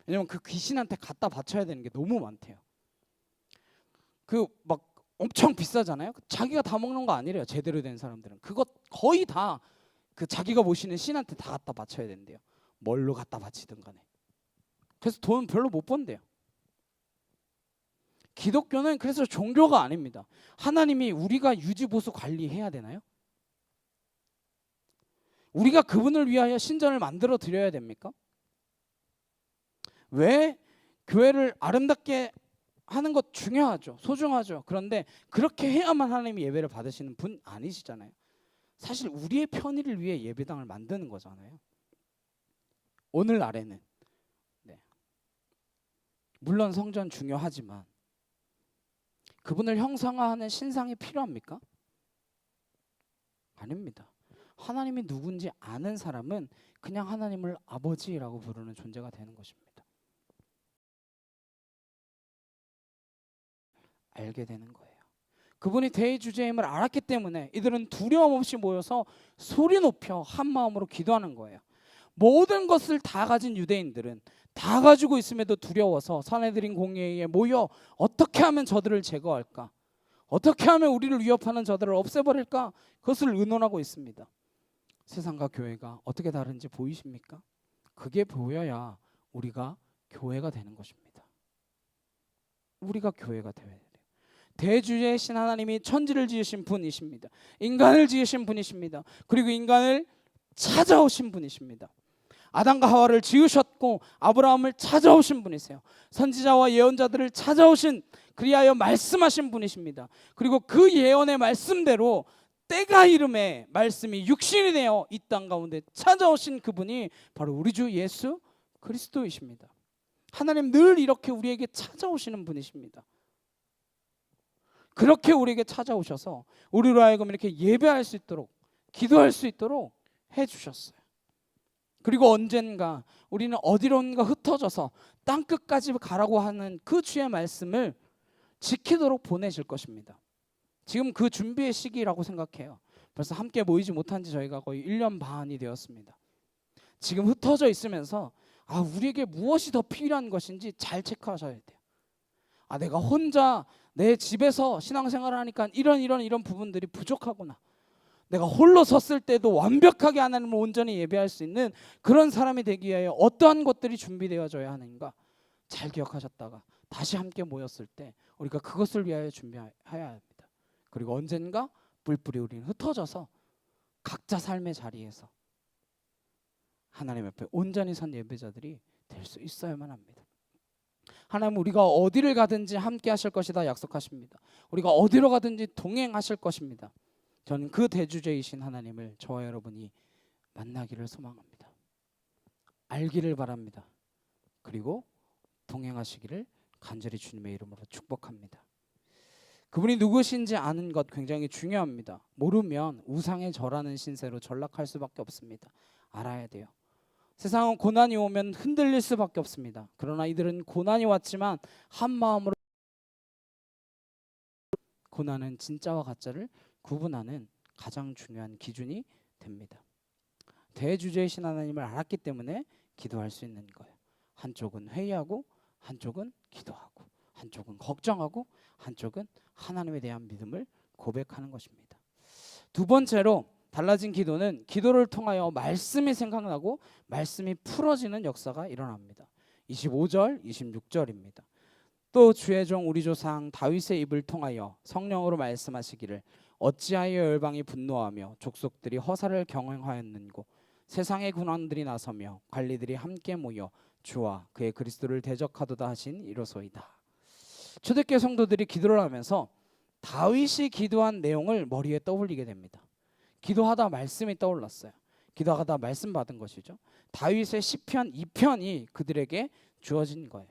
왜냐면 그 귀신한테 갖다 바쳐야 되는 게 너무 많대요. 그 막 엄청 비싸잖아요. 자기가 다 먹는 거 아니래요. 제대로 된 사람들은 그거 거의 다 그 자기가 모시는 신한테 다 갖다 바쳐야 된대요. 뭘로 갖다 바치든 간에. 그래서 돈 별로 못 번대요. 기독교는 그래서 종교가 아닙니다. 하나님이 우리가 유지보수 관리해야 되나요? 우리가 그분을 위하여 신전을 만들어 드려야 됩니까? 왜? 교회를 아름답게 하는 것 중요하죠. 소중하죠. 그런데 그렇게 해야만 하나님이 예배를 받으시는 분 아니시잖아요. 사실 우리의 편의를 위해 예배당을 만드는 거잖아요. 오늘날에는. 네. 물론 성전 중요하지만 그분을 형상화하는 신상이 필요합니까? 아닙니다. 하나님이 누군지 아는 사람은 그냥 하나님을 아버지라고 부르는 존재가 되는 것입니다. 알게 되는 거예요. 그분이 대주제임을 알았기 때문에 이들은 두려움 없이 모여서 소리 높여 한 마음으로 기도하는 거예요. 모든 것을 다 가진 유대인들은 다 가지고 있음에도 두려워서 산헤드린 공회의에 모여 어떻게 하면 저들을 제거할까? 어떻게 하면 우리를 위협하는 저들을 없애버릴까? 그것을 의논하고 있습니다. 세상과 교회가 어떻게 다른지 보이십니까? 그게 보여야 우리가 교회가 되는 것입니다. 우리가 교회가 되어야 돼요. 대주제이신 하나님이 천지를 지으신 분이십니다. 인간을 지으신 분이십니다. 그리고 인간을 찾아오신 분이십니다. 아담과 하와를 지으셨고 아브라함을 찾아오신 분이세요. 선지자와 예언자들을 찾아오신, 그리하여 말씀하신 분이십니다. 그리고 그 예언의 말씀대로 때가 이름에 말씀이 육신이 되어 이 땅 가운데 찾아오신 그분이 바로 우리 주 예수 그리스도이십니다. 하나님 늘 이렇게 우리에게 찾아오시는 분이십니다. 그렇게 우리에게 찾아오셔서 우리로 하여금 이렇게 예배할 수 있도록, 기도할 수 있도록 해주셨어요. 그리고 언젠가 우리는 어디론가 흩어져서 땅끝까지 가라고 하는 그 주의 말씀을 지키도록 보내실 것입니다. 지금 그 준비의 시기라고 생각해요. 벌써 함께 모이지 못한 지 저희가 거의 1년 반이 되었습니다. 지금 흩어져 있으면서 우리에게 무엇이 더 필요한 것인지 잘 체크하셔야 돼요. 내가 혼자 내 집에서 신앙생활을 하니까 이런 부분들이 부족하구나. 내가 홀로 섰을 때도 완벽하게 하나님을 온전히 예배할 수 있는 그런 사람이 되기 위하여 어떠한 것들이 준비되어져야 하는가 잘 기억하셨다가 다시 함께 모였을 때 우리가 그것을 위하여 준비해야 합니다. 그리고 언젠가 뿔뿔이 우리는 흩어져서 각자 삶의 자리에서 하나님 옆에 온전히 선 예배자들이 될 수 있어야만 합니다. 하나님 우리가 어디를 가든지 함께 하실 것이다 약속하십니다. 우리가 어디로 가든지 동행하실 것입니다. 저는 그 대주제이신 하나님을 저와 여러분이 만나기를 소망합니다. 알기를 바랍니다. 그리고 동행하시기를 간절히 주님의 이름으로 축복합니다. 그분이 누구신지 아는 것 굉장히 중요합니다. 모르면 우상에 절하는 신세로 전락할 수밖에 없습니다. 알아야 돼요. 세상은 고난이 오면 흔들릴 수밖에 없습니다. 그러나 이들은 고난이 왔지만 한 마음으로, 고난은 진짜와 가짜를 구분하는 가장 중요한 기준이 됩니다. 대주제이신 하나님을 알았기 때문에 기도할 수 있는 거예요. 한쪽은 회의하고 한쪽은 기도하고 한쪽은 걱정하고 한쪽은 하나님에 대한 믿음을 고백하는 것입니다. 두 번째로 달라진 기도는 기도를 통하여 말씀이 생각나고 말씀이 풀어지는 역사가 일어납니다. 25절, 26절입니다. 또 주의 종 우리 조상 다윗의 입을 통하여 성령으로 말씀하시기를 어찌하여 열방이 분노하며 족속들이 허사를 경영하였는고 세상의 군왕들이 나서며 관리들이 함께 모여 주와 그의 그리스도를 대적하도다 하신 이로소이다. 초대교회 성도들이 기도를 하면서 다윗이 기도한 내용을 머리에 떠올리게 됩니다. 기도하다 말씀이 떠올랐어요. 기도하다 말씀 받은 것이죠. 다윗의 시편 2편이 그들에게 주어진 거예요.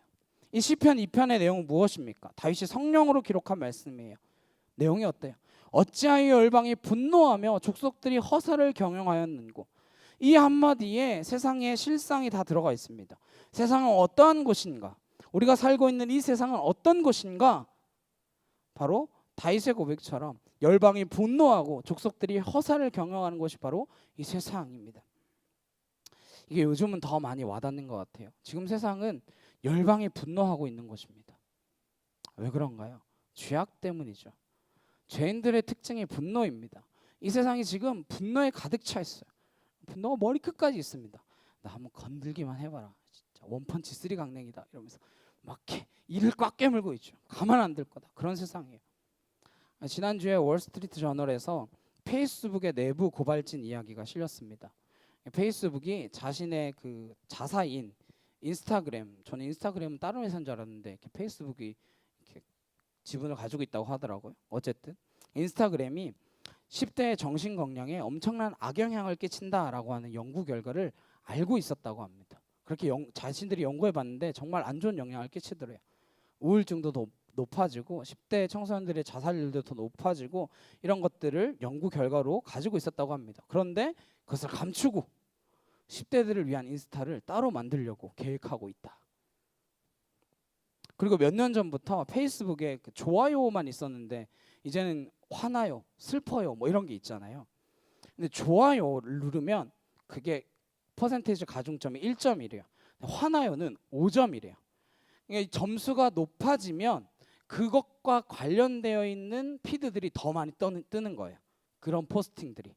이 시편 2편의 내용은 무엇입니까? 다윗이 성령으로 기록한 말씀이에요. 내용이 어때요? 어찌하여 열방이 분노하며 족속들이 허사를 경영하였는고. 이 한마디에 세상의 실상이 다 들어가 있습니다. 세상은 어떠한 곳인가? 우리가 살고 있는 이 세상은 어떤 곳인가? 바로 다윗의 고백처럼 열방이 분노하고 족속들이 허사를 경영하는 것이 바로 이 세상입니다. 이게 요즘은 더 많이 와닿는 것 같아요. 지금 세상은 열방이 분노하고 있는 것입니다. 왜 그런가요? 죄악 때문이죠. 죄인들의 특징이 분노입니다. 이 세상이 지금 분노에 가득 차 있어요. 분노가 머리끝까지 있습니다. 나 한번 건들기만 해봐라. 진짜 원펀치 쓰리 강냉이다 이러면서 막 이를 꽉 깨물고 있죠. 가만 안 둘 거다. 그런 세상이에요. 지난주에 월스트리트 저널에서 페이스북의 내부 고발진 이야기가 실렸습니다. 페이스북이 자신의 그 자사인 인스타그램, 저는 인스타그램은 다른 회사인 줄 알았는데 이렇게 페이스북이 이렇게 지분을 가지고 있다고 하더라고요. 어쨌든 인스타그램이 10대의 정신 건강에 엄청난 악영향을 끼친다라고 하는 연구 결과를 알고 있었다고 합니다. 그렇게 자신들이 연구해 봤는데 정말 안 좋은 영향을 끼치더래요. 우울증도 높아지고 10대 청소년들의 자살률도 더 높아지고 이런 것들을 연구 결과로 가지고 있었다고 합니다. 그런데 그것을 감추고 10대들을 위한 인스타를 따로 만들려고 계획하고 있다. 그리고 몇 년 전부터 페이스북에 그 좋아요만 있었는데 이제는 화나요, 슬퍼요 뭐 이런 게 있잖아요. 근데 좋아요를 누르면 그게 퍼센테이지 가중점이 1점이래요. 화나요는 5점이래요. 그러니까 점수가 높아지면 그것과 관련되어 있는 피드들이 더 많이 뜨는 거예요. 그런 포스팅들이.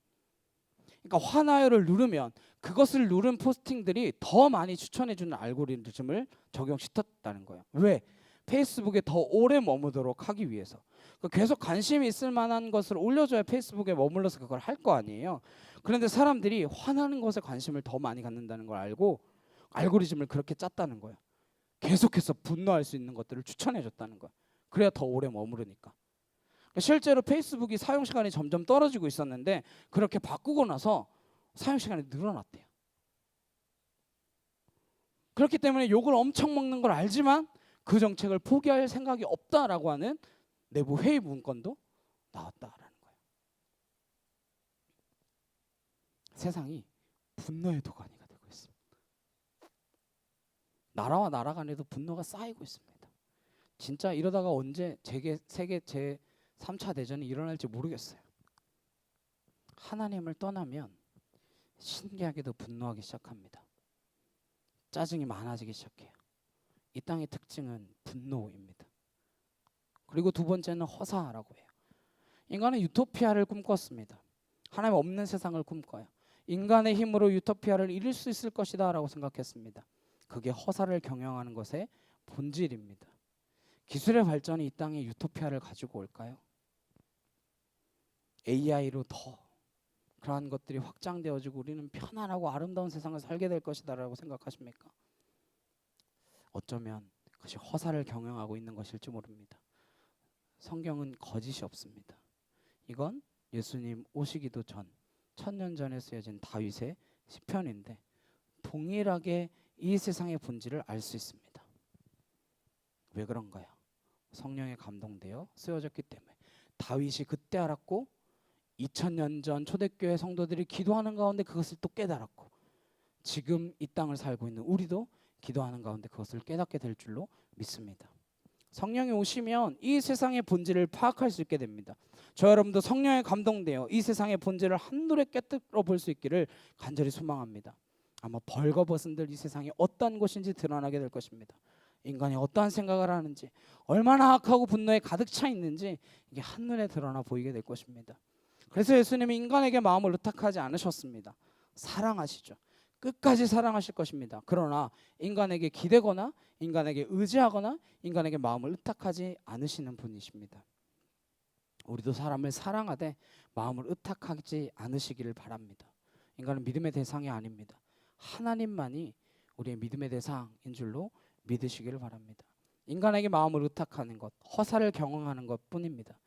그러니까 화나요를 누르면 그것을 누른 포스팅들이 더 많이 추천해주는 알고리즘을 적용시켰다는 거예요. 왜? 페이스북에 더 오래 머무도록 하기 위해서 계속 관심이 있을 만한 것을 올려줘야 페이스북에 머물러서 그걸 할 거 아니에요. 그런데 사람들이 화나는 것에 관심을 더 많이 갖는다는 걸 알고 알고리즘을 그렇게 짰다는 거예요. 계속해서 분노할 수 있는 것들을 추천해 줬다는 거예요. 그래야 더 오래 머무르니까. 실제로 페이스북이 사용 시간이 점점 떨어지고 있었는데 그렇게 바꾸고 나서 사용 시간이 늘어났대요. 그렇기 때문에 욕을 엄청 먹는 걸 알지만 그 정책을 포기할 생각이 없다라고 하는 내부 회의 문건도 나왔다라는 거예요. 세상이 분노의 도가니가 되고 있습니다. 나라와 나라 간에도 분노가 쌓이고 있습니다. 진짜 이러다가 언제 세계 제3차 대전이 일어날지 모르겠어요. 하나님을 떠나면 신기하게도 분노하기 시작합니다. 짜증이 많아지기 시작해요. 이 땅의 특징은 분노입니다. 그리고 두 번째는 허사라고 해요. 인간은 유토피아를 꿈꿨습니다. 하나님 없는 세상을 꿈꿔요. 인간의 힘으로 유토피아를 이룰 수 있을 것이다 라고 생각했습니다. 그게 허사를 경영하는 것의 본질입니다. 기술의 발전이 이 땅에 유토피아를 가지고 올까요? AI로 더 그러한 것들이 확장되어지고 우리는 편안하고 아름다운 세상을 살게 될 것이다 라고 생각하십니까? 어쩌면 그것이 허사를 경영하고 있는 것일지 모릅니다. 성경은 거짓이 없습니다. 이건 예수님 오시기도 전 1000년 전에 쓰여진 다윗의 시편인데 동일하게 이 세상의 본질을 알 수 있습니다. 왜 그런가요? 성령에 감동되어 쓰여졌기 때문에. 다윗이 그때 알았고 2000년 전 초대교회 성도들이 기도하는 가운데 그것을 또 깨달았고 지금 이 땅을 살고 있는 우리도 기도하는 가운데 그것을 깨닫게 될 줄로 믿습니다. 성령이 오시면 이 세상의 본질을 파악할 수 있게 됩니다. 저 여러분도 성령에 감동되어 이 세상의 본질을 한눈에 깨뜨려 볼 수 있기를 간절히 소망합니다. 아마 벌거벗은들 이 세상이 어떠한 것인지 드러나게 될 것입니다. 인간이 어떠한 생각을 하는지 얼마나 악하고 분노에 가득 차 있는지 이게 한눈에 드러나 보이게 될 것입니다. 그래서 예수님이 인간에게 마음을 의탁하지 않으셨습니다. 사랑하시죠. 끝까지 사랑하실 것입니다. 그러나 인간에게 기대거나 인간에게 의지하거나 인간에게 마음을 의탁하지 않으시는 분이십니다. 우리도 사람을 사랑하되 마음을 의탁하지 않으시기를 바랍니다. 인간은 믿음의 대상이 아닙니다. 하나님만이 우리의 믿음의 대상인 줄로 믿으시기를 바랍니다. 인간에게 마음을 의탁하는 것, 허사를 경영하는 것뿐입니다.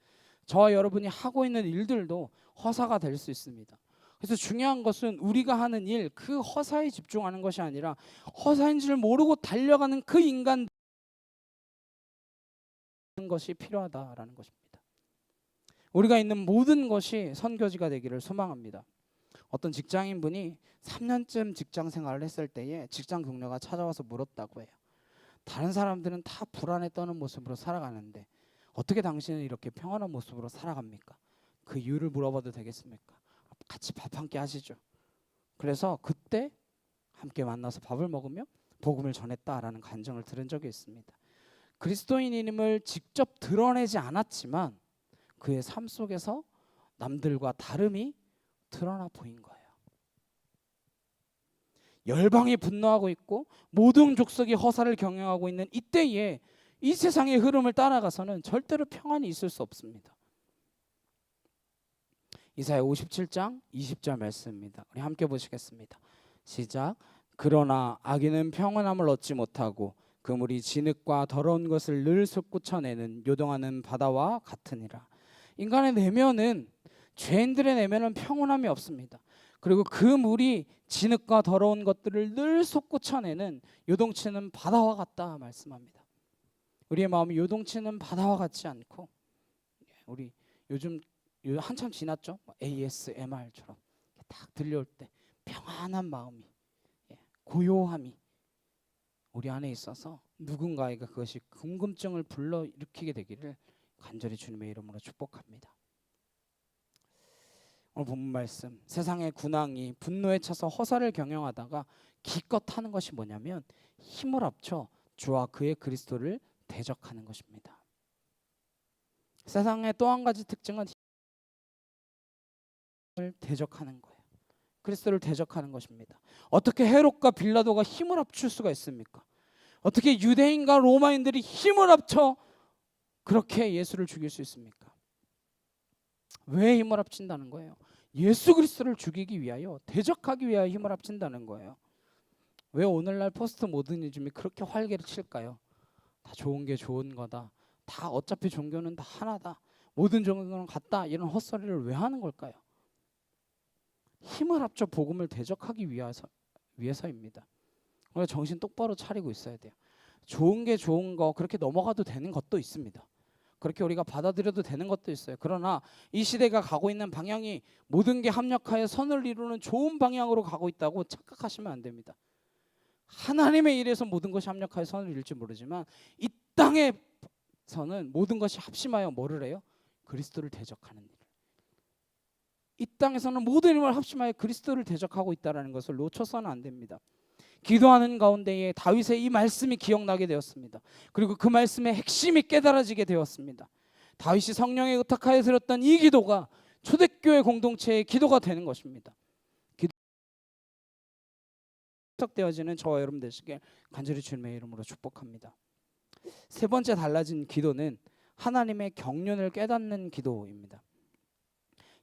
저와 여러분이 하고 있는 일들도 허사가 될 수 있습니다. 그래서 중요한 것은 우리가 하는 일, 그 허사에 집중하는 것이 아니라 허사인 줄 모르고 달려가는 그 인간 것이 필요하다라는 것입니다. 우리가 있는 모든 것이 선교지가 되기를 소망합니다. 어떤 직장인분이 3년쯤 직장 생활을 했을 때에 직장 동료가 찾아와서 물었다고 해요. 다른 사람들은 다 불안에 떠는 모습으로 살아가는데 어떻게 당신은 이렇게 평안한 모습으로 살아갑니까? 그 이유를 물어봐도 되겠습니까? 같이 밥 한 끼 하시죠. 그래서 그때 함께 만나서 밥을 먹으며 복음을 전했다라는 간증을 들은 적이 있습니다. 그리스도인임을 직접 드러내지 않았지만 그의 삶 속에서 남들과 다름이 드러나 보인 거예요. 열방이 분노하고 있고 모든 족속이 허사를 경영하고 있는 이때에 이 세상의 흐름을 따라가서는 절대로 평안이 있을 수 없습니다. 이사야 57장 20절 말씀입니다. 우리 함께 보시겠습니다. 시작. 그러나 악인은 평안함을 얻지 못하고 그물이 진흙과 더러운 것을 늘 솟구쳐내는 요동하는 바다와 같으니라. 인간의 내면은 죄인들의 내면은 평온함이 없습니다. 그리고 그 물이 진흙과 더러운 것들을 늘 솟구쳐내는 요동치는 바다와 같다 말씀합니다. 우리의 마음이 요동치는 바다와 같지 않고 우리 요즘 한참 지났죠? ASMR처럼 딱 들려올 때 평안한 마음이 고요함이 우리 안에 있어서 누군가에게 그것이 궁금증을 불러일으키게 되기를 간절히 주님의 이름으로 축복합니다. 오늘 본문 말씀 세상의 군왕이 분노에 차서 허사를 경영하다가 기껏 하는 것이 뭐냐면 힘을 합쳐 주와 그의 그리스도를 대적하는 것입니다. 세상의 또 한 가지 특징은 힘을 대적하는 거예요. 그리스도를 대적하는 것입니다. 어떻게 헤롯과 빌라도가 힘을 합칠 수가 있습니까? 어떻게 유대인과 로마인들이 힘을 합쳐 그렇게 예수를 죽일 수 있습니까? 왜 힘을 합친다는 거예요? 예수 그리스도를 죽이기 위하여, 대적하기 위하여 힘을 합친다는 거예요. 왜 오늘날 포스트 모더니즘이 그렇게 활개를 칠까요? 다 좋은 게 좋은 거다. 다 어차피 종교는 다 하나다. 모든 종교는 같다. 이런 헛소리를 왜 하는 걸까요? 힘을 합쳐 복음을 대적하기 위해서입니다. 우리가 정신 똑바로 차리고 있어야 돼요. 좋은 게 좋은 거 그렇게 넘어가도 되는 것도 있습니다. 그렇게 우리가 받아들여도 되는 것도 있어요. 그러나 이 시대가 가고 있는 방향이 모든 게 합력하여 선을 이루는 좋은 방향으로 가고 있다고 착각하시면 안 됩니다. 하나님의 일에서 모든 것이 합력하여 선을 이룰지 모르지만 이 땅에서는 모든 것이 합심하여 뭐를 해요? 그리스도를 대적하는 일. 이 땅에서는 모든 힘을 합심하여 그리스도를 대적하고 있다는 것을 놓쳐서는 안 됩니다. 기도하는 가운데에 다윗의 이 말씀이 기억나게 되었습니다. 그리고 그 말씀의 핵심이 깨달아지게 되었습니다. 다윗이 성령에 의탁하여 드렸던 이 기도가 초대교회 공동체의 기도가 되는 것입니다. 기도되어지는 저와 여러분 되시길 간절히 주님의 이름으로 축복합니다. 세 번째 달라진 기도는 하나님의 경륜을 깨닫는 기도입니다.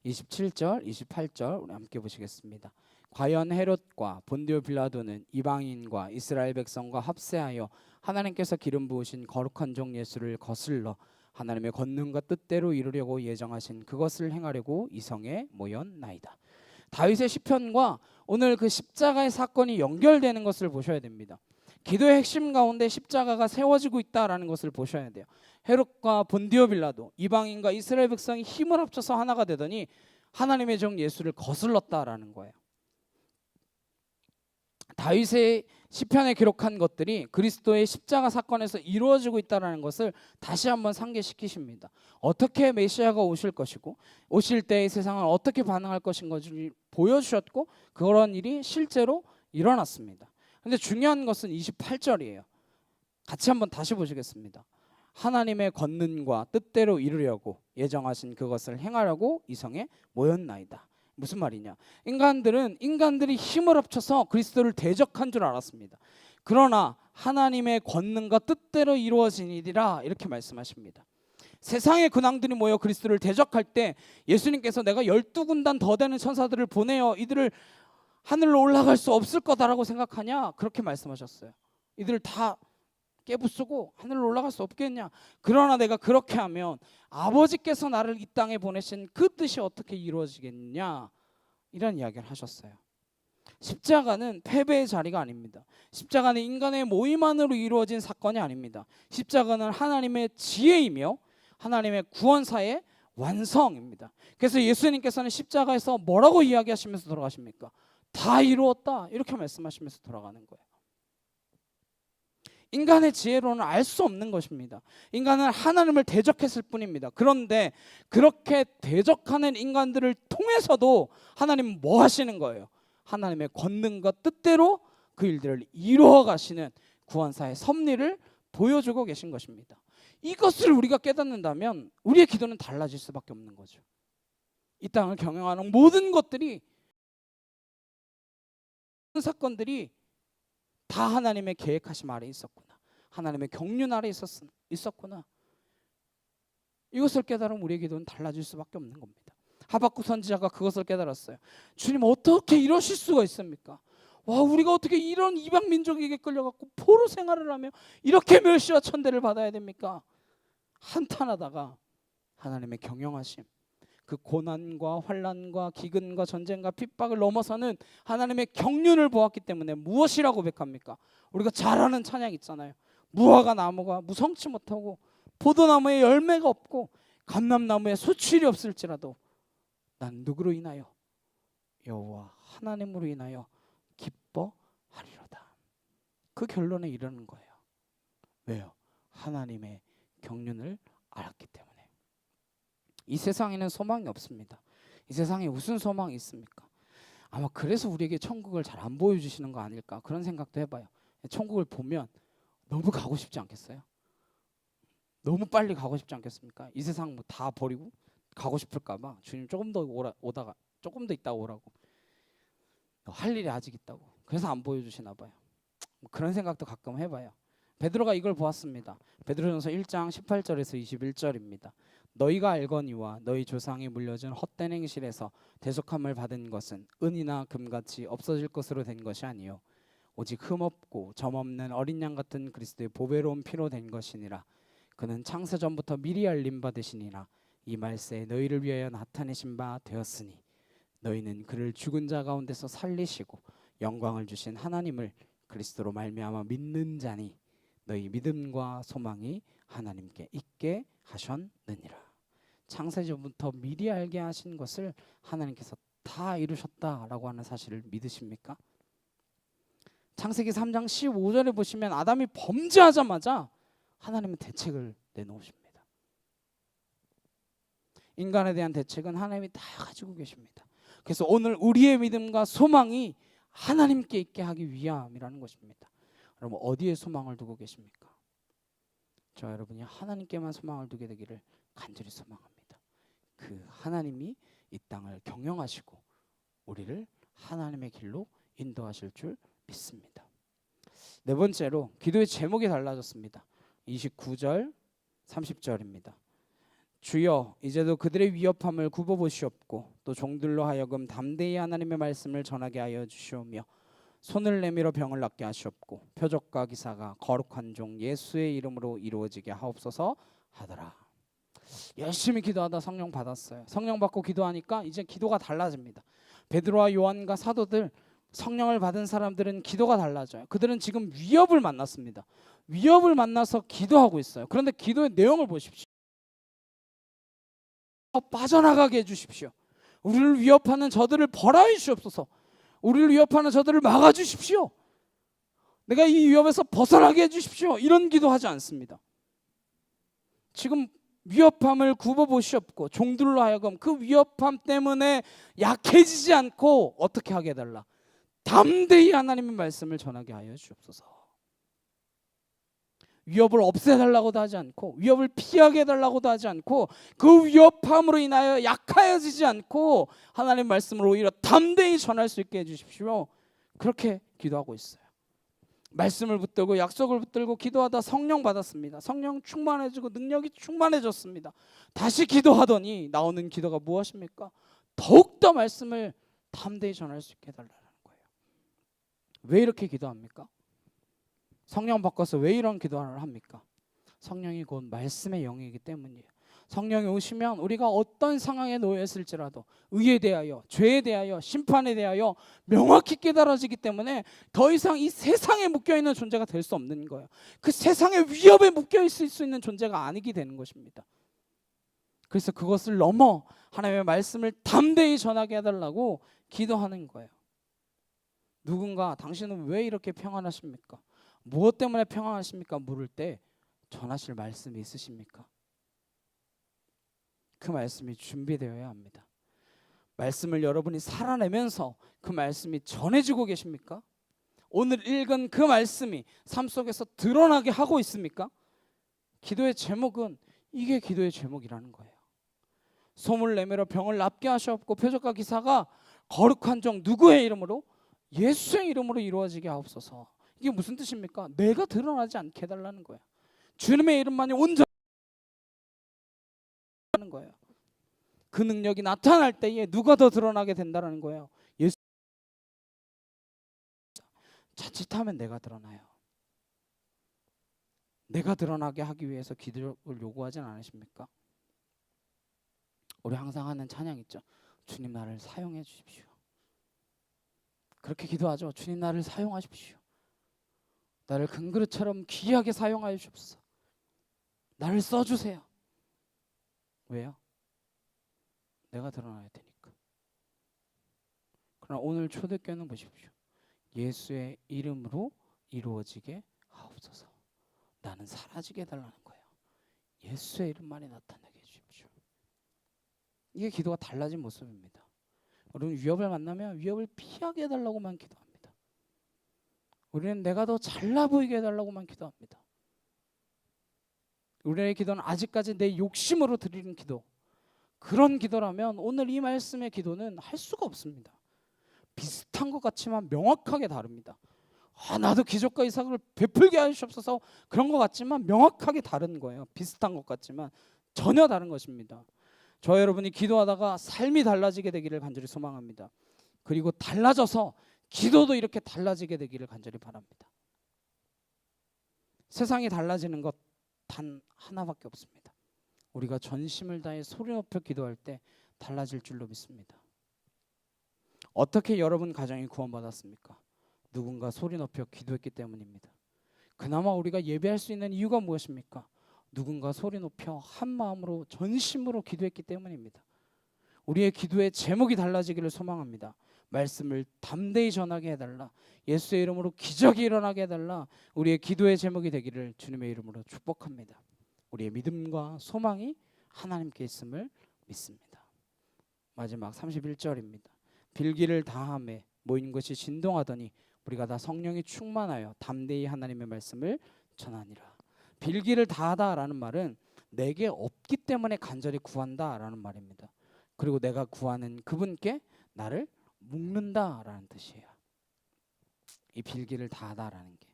27절, 28절 우리 함께 보시겠습니다. 과연 헤롯과 본디오 빌라도는 이방인과 이스라엘 백성과 합세하여 하나님께서 기름 부으신 거룩한 종 예수를 거슬러 하나님의 권능과 뜻대로 이루려고 예정하신 그것을 행하려고 이 성에 모였나이다. 다윗의 시편과 오늘 그 십자가의 사건이 연결되는 것을 보셔야 됩니다. 기도의 핵심 가운데 십자가가 세워지고 있다라는 것을 보셔야 돼요. 헤롯과 본디오 빌라도, 이방인과 이스라엘 백성이 힘을 합쳐서 하나가 되더니 하나님의 종 예수를 거슬렀다라는 거예요. 다윗의 시편에 기록한 것들이 그리스도의 십자가 사건에서 이루어지고 있다는 것을 다시 한번 상기시키십니다. 어떻게 메시아가 오실 것이고 오실 때의 세상은 어떻게 반응할 것인 것을 보여주셨고 그런 일이 실제로 일어났습니다. 그런데 중요한 것은 28절이에요. 같이 한번 다시 보시겠습니다. 하나님의 권능과 뜻대로 이루려고 예정하신 그것을 행하려고 이 성에 모였나이다. 무슨 말이냐? 인간들이 힘을 합쳐서 그리스도를 대적한 줄 알았습니다. 그러나 하나님의 권능과 뜻대로 이루어진 일이라 이렇게 말씀하십니다. 세상의 근왕들이 모여 그리스도를 대적할 때 예수님께서 내가 12군단 더 되는 천사들을 보내어 이들을 하늘로 올라갈 수 없을 거다라고 생각하냐? 그렇게 말씀하셨어요. 이들을 다 깨부수고 하늘로 올라갈 수 없겠냐? 그러나 내가 그렇게 하면 아버지께서 나를 이 땅에 보내신 그 뜻이 어떻게 이루어지겠냐? 이런 이야기를 하셨어요. 십자가는 패배의 자리가 아닙니다. 십자가는 인간의 모임만으로 이루어진 사건이 아닙니다. 십자가는 하나님의 지혜이며 하나님의 구원사의 완성입니다. 그래서 예수님께서는 십자가에서 뭐라고 이야기하시면서 돌아가십니까? 다 이루었다 이렇게 말씀하시면서 돌아가는 거예요. 인간의 지혜로는 알 수 없는 것입니다. 인간은 하나님을 대적했을 뿐입니다. 그런데 그렇게 대적하는 인간들을 통해서도 하나님은 뭐 하시는 거예요? 하나님의 권능과 뜻대로 그 일들을 이루어 가시는 구원사의 섭리를 보여주고 계신 것입니다. 이것을 우리가 깨닫는다면 우리의 기도는 달라질 수밖에 없는 거죠. 이 땅을 경영하는 모든 것들이, 사건들이 다 하나님의 계획하심 아래 있었구나. 하나님의 경륜 아래 있었구나. 이것을 깨달으면 우리의 기도는 달라질 수밖에 없는 겁니다. 하박국 선지자가 그것을 깨달았어요. 주님 어떻게 이러실 수가 있습니까? 와, 우리가 어떻게 이런 이방 민족에게 끌려갖고 포로 생활을 하며 이렇게 멸시와 천대를 받아야 됩니까? 한탄하다가 하나님의 경영하심, 그 고난과 환난과 기근과 전쟁과 핍박을 넘어서는 하나님의 경륜을 보았기 때문에 무엇이라고 고백합니까? 우리가 잘 아는 찬양 있잖아요. 무화과 나무가 무성치 못하고 포도나무에 열매가 없고 감람나무에 수출이 없을지라도 난 누구로 인하여? 여호와 하나님으로 인하여 기뻐하리로다. 그 결론에 이르는 거예요. 왜요? 하나님의 경륜을 알았기 때문에. 이 세상에는 소망이 없습니다. 이 세상에 무슨 소망이 있습니까? 아마 그래서 우리에게 천국을 잘 안 보여주시는 거 아닐까 그런 생각도 해봐요. 천국을 보면 너무 가고 싶지 않겠어요? 너무 빨리 가고 싶지 않겠습니까? 이 세상 뭐 다 버리고 가고 싶을까봐 주님 조금 더 오다가 조금 더 있다가 오라고, 할 일이 아직 있다고, 그래서 안 보여주시나 봐요. 뭐 그런 생각도 가끔 해봐요. 베드로가 이걸 보았습니다. 베드로전서 1장 18절에서 21절입니다. 너희가 알거니와 너희 조상이 물려준 헛된 행실에서 대속함을 받은 것은 은이나 금같이 없어질 것으로 된 것이 아니요 오직 흠없고 점없는 어린 양 같은 그리스도의 보배로운 피로 된 것이니라. 그는 창세 전부터 미리 알림 받으시니라. 이 말세에 너희를 위하여 나타내신 바 되었으니 너희는 그를 죽은 자 가운데서 살리시고 영광을 주신 하나님을 그리스도로 말미암아 믿는 자니 너희 믿음과 소망이 하나님께 있게 하셨느니라. 창세전부터 미리 알게 하신 것을 하나님께서 다 이루셨다라고 하는 사실을 믿으십니까? 창세기 3장 15절에 보시면 아담이 범죄하자마자 하나님은 대책을 내놓으십니다. 인간에 대한 대책은 하나님이 다 가지고 계십니다. 그래서 오늘 우리의 믿음과 소망이 하나님께 있게 하기 위함이라는 것입니다. 여러분 어디에 소망을 두고 계십니까? 저 여러분이 하나님께만 소망을 두게 되기를 간절히 소망합니다. 그 하나님이 이 땅을 경영하시고 우리를 하나님의 길로 인도하실 줄 믿습니다. 네 번째로 기도의 제목이 달라졌습니다. 29절 30절입니다. 주여 이제도 그들의 위협함을 굽어보시옵고 또 종들로 하여금 담대히 하나님의 말씀을 전하게 하여 주시오며 손을 내밀어 병을 낫게 하시옵고 표적과 기사가 거룩한 종 예수의 이름으로 이루어지게 하옵소서 하더라. 열심히 기도하다 성령 받았어요. 성령 받고 기도하니까 이제 기도가 달라집니다. 베드로와 요한과 사도들 성령을 받은 사람들은 기도가 달라져요. 그들은 지금 위협을 만났습니다. 위협을 만나서 기도하고 있어요. 그런데 기도의 내용을 보십시오. 빠져나가게 해주십시오. 우리를 위협하는 저들을 벌하여 주시옵소서. 우리를 위협하는 저들을 막아주십시오. 내가 이 위협에서 벗어나게 해주십시오. 이런 기도하지 않습니다. 지금 위협함을 굽어보시옵고 종들로 하여금 그 위협함 때문에 약해지지 않고 어떻게 하게 해달라. 담대히 하나님의 말씀을 전하게 하여 주옵소서. 위협을 없애달라고도 하지 않고 위협을 피하게 해달라고도 하지 않고 그 위협함으로 인하여 약하여지지 않고 하나님의 말씀을 오히려 담대히 전할 수 있게 해주십시오. 그렇게 기도하고 있어요. 말씀을 붙들고 약속을 붙들고 기도하다 성령 받았습니다. 성령 충만해지고 능력이 충만해졌습니다. 다시 기도하더니 나오는 기도가 무엇입니까? 더욱더 말씀을 담대히 전할 수 있게 해달라는 거예요. 왜 이렇게 기도합니까? 성령 바꿔서 왜 이런 기도를 합니까? 성령이 곧 말씀의 영이기 때문이에요. 성령이 오시면 우리가 어떤 상황에 놓여 있을지라도 의에 대하여, 죄에 대하여, 심판에 대하여 명확히 깨달아지기 때문에 더 이상 이 세상에 묶여있는 존재가 될 수 없는 거예요. 그 세상의 위협에 묶여있을 수 있는 존재가 아니게 되는 것입니다. 그래서 그것을 넘어 하나님의 말씀을 담대히 전하게 해달라고 기도하는 거예요. 누군가 당신은 왜 이렇게 평안하십니까? 무엇 때문에 평안하십니까? 물을 때 전하실 말씀이 있으십니까? 그 말씀이 준비되어야 합니다. 말씀을 여러분이 살아내면서 그 말씀이 전해지고 계십니까? 오늘 읽은 그 말씀이 삶 속에서 드러나게 하고 있습니까? 기도의 제목은 이게 기도의 제목이라는 거예요. 소문을 내밀어 병을 낫게 하시옵고 표적과 기사가 거룩한 종 누구의 이름으로? 예수의 이름으로 이루어지게 하옵소서. 이게 무슨 뜻입니까? 내가 드러나지 않게 해달라는 거야. 주님의 이름만이 온전히 하는 거예요. 그 능력이 나타날 때에 누가 더 드러나게 된다는 거예요. 예수. 자칫하면 내가 드러나요. 내가 드러나게 하기 위해서 기도를 요구하진 않으십니까? 우리 항상 하는 찬양 있죠. 주님 나를 사용해 주십시오. 그렇게 기도하죠. 주님 나를 사용하십시오. 나를 금그릇처럼 귀하게 사용하여 주옵소서. 나를 써주세요. 왜요? 내가 드러나야 되니까. 그러나 오늘 초대교회는 보십시오. 예수의 이름으로 이루어지게 하옵소서. 나는 사라지게 해달라는 거예요. 예수의 이름만이 나타나게 해주십시오. 이게 기도가 달라진 모습입니다. 여러분 위협을 만나면 위협을 피하게 해달라고만 기도합니다. 우리는 내가 더 잘나 보이게 해달라고만 기도합니다. 우리의 기도는 아직까지 내 욕심으로 드리는 기도, 그런 기도라면 오늘 이 말씀의 기도는 할 수가 없습니다. 비슷한 것 같지만 명확하게 다릅니다. 나도 기적과 이삭을 베풀게 하시옵소서 그런 것 같지만 명확하게 다른 거예요. 비슷한 것 같지만 전혀 다른 것입니다. 저 여러분이 기도하다가 삶이 달라지게 되기를 간절히 소망합니다. 그리고 달라져서 기도도 이렇게 달라지게 되기를 간절히 바랍니다. 세상이 달라지는 것 단 하나밖에 없습니다. 우리가 전심을 다해 소리 높여 기도할 때 달라질 줄로 믿습니다. 어떻게 여러분 가정이 구원받았습니까? 누군가 소리 높여 기도했기 때문입니다. 그나마 우리가 예배할 수 있는 이유가 무엇입니까? 누군가 소리 높여 한 마음으로 전심으로 기도했기 때문입니다. 우리의 기도의 제목이 달라지기를 소망합니다. 말씀을 담대히 전하게 해달라. 예수의 이름으로 기적이 일어나게 해달라. 우리의 기도의 제목이 되기를 주님의 이름으로 축복합니다. 우리의 믿음과 소망이 하나님께 있음을 믿습니다. 마지막 31절입니다. 빌기를 다함에 모인 것이 진동하더니 우리가 다 성령이 충만하여 담대히 하나님의 말씀을 전하니라. 빌기를 다하다라는 말은 내게 없기 때문에 간절히 구한다라는 말입니다. 그리고 내가 구하는 그분께 나를 묶는다라는 뜻이에요. 이 빌기를 다하다라는 게,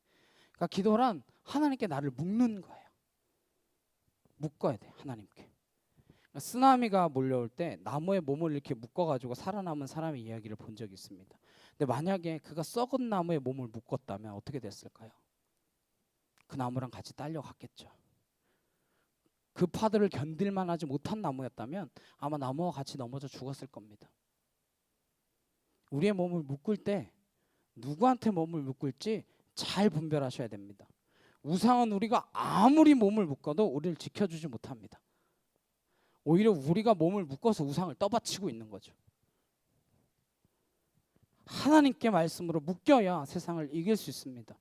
그러니까 기도란 하나님께 나를 묶는 거예요. 묶어야 돼 하나님께. 그러니까 쓰나미가 몰려올 때 나무에 몸을 이렇게 묶어가지고 살아남은 사람의 이야기를 본 적이 있습니다. 근데 만약에 그가 썩은 나무에 몸을 묶었다면 어떻게 됐을까요? 그 나무랑 같이 딸려갔겠죠. 그 파도를 견딜만 하지 못한 나무였다면 아마 나무와 같이 넘어져 죽었을 겁니다. 우리의 몸을 묶을 때 누구한테 몸을 묶을지 잘 분별하셔야 됩니다. 우상은 우리가 아무리 몸을 묶어도 우리를 지켜주지 못합니다. 오히려 우리가 몸을 묶어서 우상을 떠받치고 있는 거죠. 하나님께 말씀으로 묶여야 세상을 이길 수 있습니다.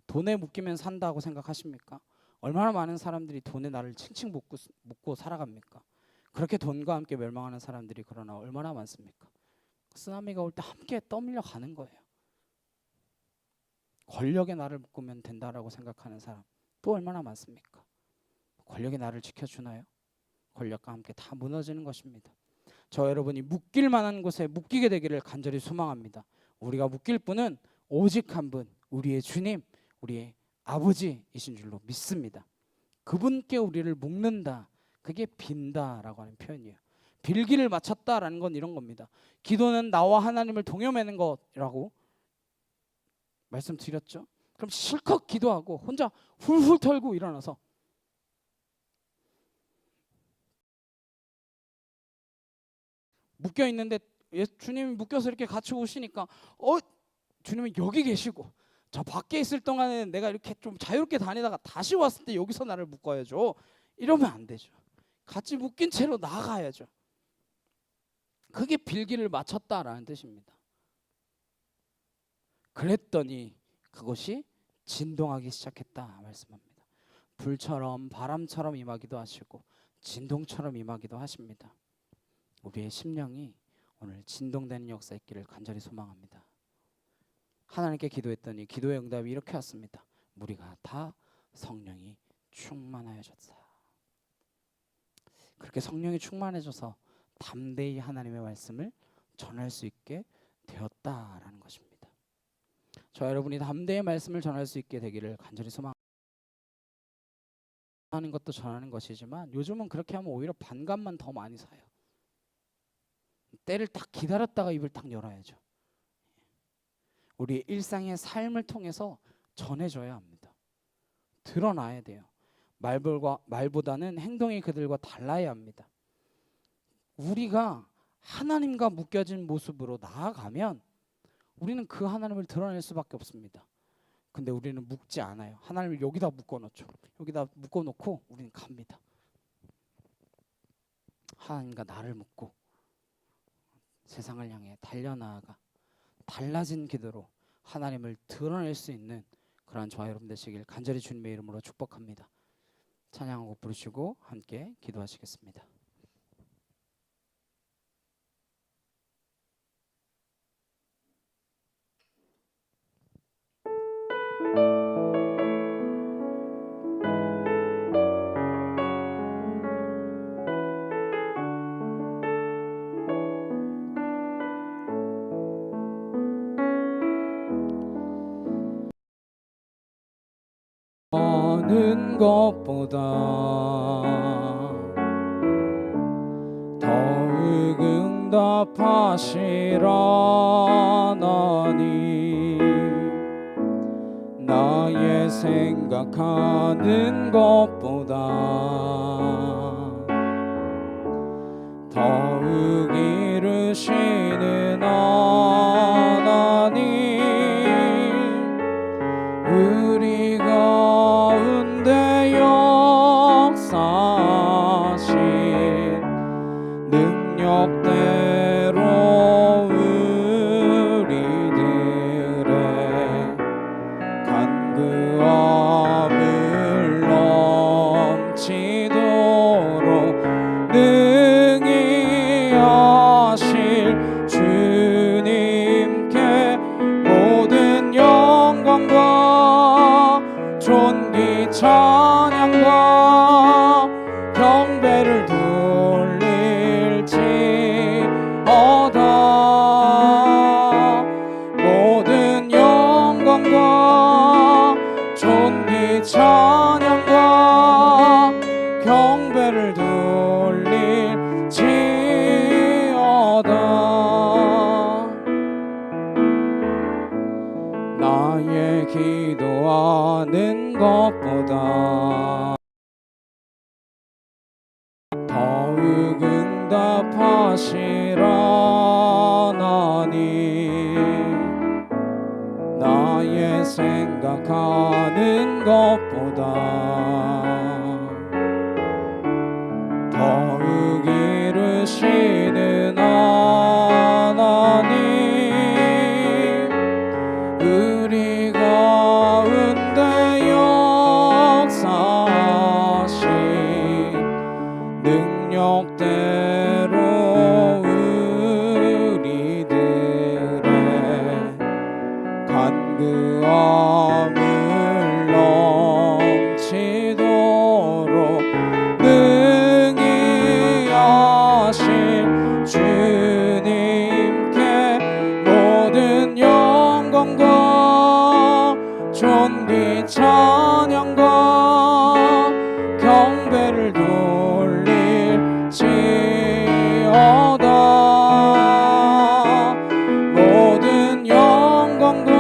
돈에 묶이면 산다고 생각하십니까? 얼마나 많은 사람들이 돈에 나를 칭칭 묶고 살아갑니까? 그렇게 돈과 함께 멸망하는 사람들이 그러나 얼마나 많습니까? 쓰나미가 올 때 함께 떠밀려 가는 거예요. 권력에 나를 묶으면 된다라고 생각하는 사람 또 얼마나 많습니까? 권력이 나를 지켜주나요? 권력과 함께 다 무너지는 것입니다. 저 여러분이 묶일 만한 곳에 묶이게 되기를 간절히 소망합니다. 우리가 묶일 분은 오직 한 분, 우리의 주님, 우리의 아버지이신 줄로 믿습니다. 그분께 우리를 묶는다, 그게 빈다라고 하는 표현이에요. 빌기를 마쳤다라는 건 이런 겁니다. 기도는 나와 하나님을 동여매는 것이라고 말씀드렸죠. 그럼 실컷 기도하고 혼자 훌훌 털고 일어나서 묶여 있는데 주님이 묶여서 이렇게 같이 오시니까 주님은 여기 계시고 저 밖에 있을 동안에는 내가 이렇게 좀 자유롭게 다니다가 다시 왔을 때 여기서 나를 묶어야죠. 이러면 안 되죠. 같이 묶인 채로 나가야죠. 그게 빌기를 마쳤다라는 뜻입니다. 그랬더니 그것이 진동하기 시작했다 말씀합니다. 불처럼 바람처럼 임하기도 하시고 진동처럼 임하기도 하십니다. 우리의 심령이 오늘 진동되는 역사 있기를 간절히 소망합니다. 하나님께 기도했더니 기도의 응답이 이렇게 왔습니다. 우리가 다 성령이 충만하여졌다. 그렇게 성령이 충만해져서 담대히 하나님의 말씀을 전할 수 있게 되었다라는 것입니다. 저 여러분이 담대히 말씀을 전할 수 있게 되기를 간절히 소망하는 것도 전하는 것이지만 요즘은 그렇게 하면 오히려 반감만 더 많이 사요. 때를 딱 기다렸다가 입을 딱 열어야죠. 우리 일상의 삶을 통해서 전해줘야 합니다. 드러나야 돼요. 말보다는 행동이 그들과 달라야 합니다. 우리가 하나님과 묶여진 모습으로 나아가면 우리는 그 하나님을 드러낼 수밖에 없습니다. 근데 우리는 묶지 않아요. 하나님을 여기다 묶어놓죠. 여기다 묶어놓고 우리는 갑니다. 하나님과 나를 묶고 세상을 향해 달려나아가 달라진 기도로 하나님을 드러낼 수 있는 그러한 저와 여러분 되시길 간절히 주님의 이름으로 축복합니다. 찬양하고 부르시고 함께 기도하시겠습니다. 사는 것보다 더욱 응답하시라 하나님. 나의 생각하는 것보다 더욱 이루시는 하나님, 우리 가운데 역사하신 능력대로 우리들의 간구함을 넘치도록 능히 하실 주님께 모든 영광과 존귀 찬양과 경배를 돌릴지어다. 모든 영광과 존귀 찬양과 경배를 돌릴지어다. 나의 기도하는 것보다 더욱 응답하시라 하나님. 나의 생각하는 것보다 더욱 이루시는 하나님, 우리 가운데 역사하신 능력대로 우리들의 간구함을 넘치도록 능히 하실 주님께 모든 영광과 존귀 찬양과 경배를 돌릴지어다. 모든 영광과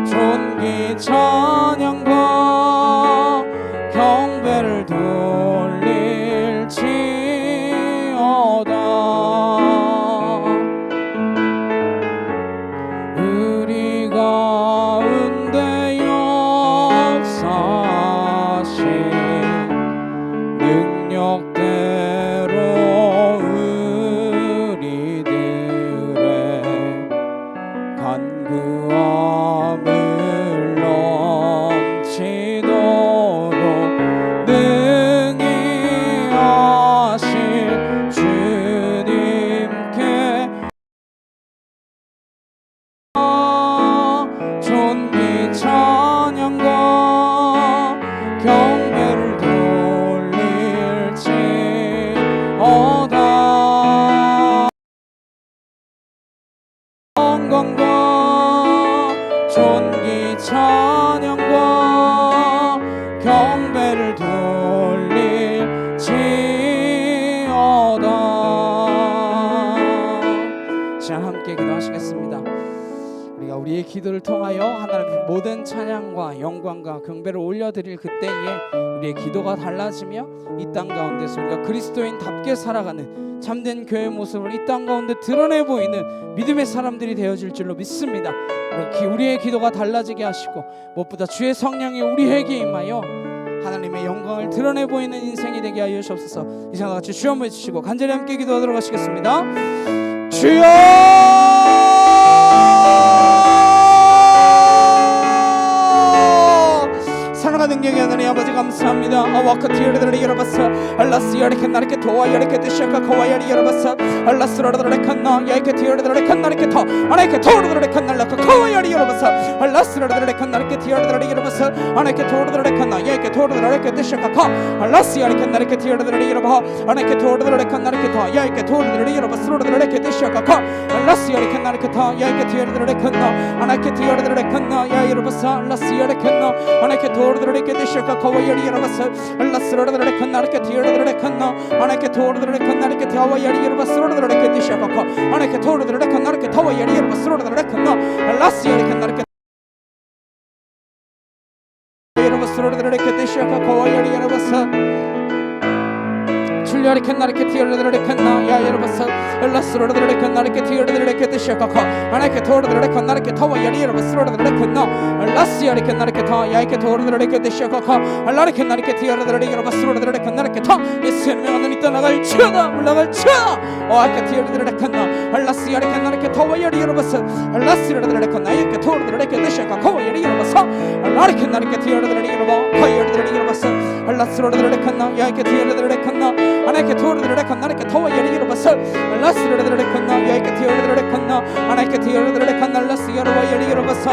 존귀 찬양과 경배를 돌릴지어다. 우리 가운데 역사하신 능력대로 우리들의 간구함을 넘치도록 능히 하실 주님께 존귀 찬양과 경배를 돌릴지어다. 영광과 존귀 찬양과 경배를 돌릴지어다. 자, 함께 기도하시겠습니다. 우리가 우리의 기도를 통하여 하나님의 모든 찬양과 영광과 경배를 올려드릴 그때에 우리의 기도가 달라지며 이 땅 가운데서 우리가 그리스도인답게 살아가는 참된 교회의 모습을 이 땅 가운데 드러내 보이는 믿음의 사람들이 되어질 줄로 믿습니다. 우리의 기도가 달라지게 하시고 무엇보다 주의 성령이 우리에게 임하여 하나님의 영광을 드러내 보이는 인생이 되게 하여 주옵소서. 이 시간 같이 주여 한번 해주시고 간절히 함께 기도하도록 하시겠습니다. 주여! 사랑하는 능력의 하나님 아버지 감사합니다. 아와카티르들이 열어봤어 알라스 열이케 나리케 도와 열이케 드시아카 코와 열이 열어봤어 알라스르르르 칸나 야이케 티르르르 칸나리케 터 아나이케 토르르르 칸날라카 카와야리 여러분서 알라스라들의 칸나르케 티어들의 여러분서 아나케 토르들의 칸나 야케 토르들의 데시카카 알라스야리 칸나르케 티어들의 여러분 아나케 토르들의 칸나르케 타 야케 토르들의 여러분스로들의 데시카카 알라스야리 칸나르케 타 야케 티어들의 칸나 아나케 티어들의 칸나 야 여러분서 알라스야리 칸나 아나케 토르들의 데시카카 와야리 여러분서 알라스로들의 칸나르케 티어들의 칸나 아나케 토르들의 칸나르케 타와야리 여러분스로들의 데시카카 아나케 토르들의 칸나르케 타와야리 여러분스로들의 칸나 알라스야리 칸나르케 여러분스로들의 데시카카 와야리 여러분서 줄리아리 캔나르케 티어르르르 캔나 야 여러분서 엘라스로르르르 캔나르케 티어르르르 데시카카 아나케 토르르르 캔나르케 타와야리 여러분스로르르르 캔나 엘라스야리 캔나르케 타 야이케 토르르르 데시카카 알라리 캔나르케 티어르르르 여러분스로르르르 캔나르케 타 예수의 하나님 떠나갈 치다 올라갈 치다 아케 티어르르르 캔나 엘라스야리 캔나르케 타와야리 여러분서 엘라스로르르르 캔나 야이케 토르르르 데시카카 와야리 여러분서 알라리 캔나르케 티어르르르 여러분 파이어르르르 여러분서 엘라스로르르르 캔나 야이케 티어르르르 캔나 아나케 토르르르 칸나르케 타와야리 여러분서 엘라스로르르르 칸나 야이케 티어르르르 칸나 아나케 티어르르르 칸나 엘라스야르 와야리 여러분서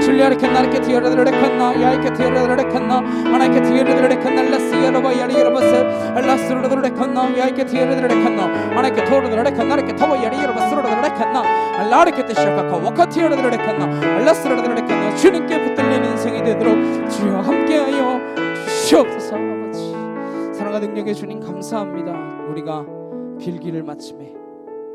줄리아리 칸나르케 티어르르르 칸나 야이케 티어르르르 칸나 아나케 티어르르르 칸나 엘라스야르 와야리 여러분서 엘라스로르르르 칸나 야이케 티어르르르 칸나 아나케 토르르르 칸나르케 타와야리 여러분스로르르르 칸나 알라르케 데시카카 와카 티어르르르 칸나 엘라스로르르르 칸나 주님께 붙들리는 인생이 되도록 주여 함께하여 주시옵소서. 아버지 사랑과 능력의 주님 감사합니다. 우리가 빌기를 마침에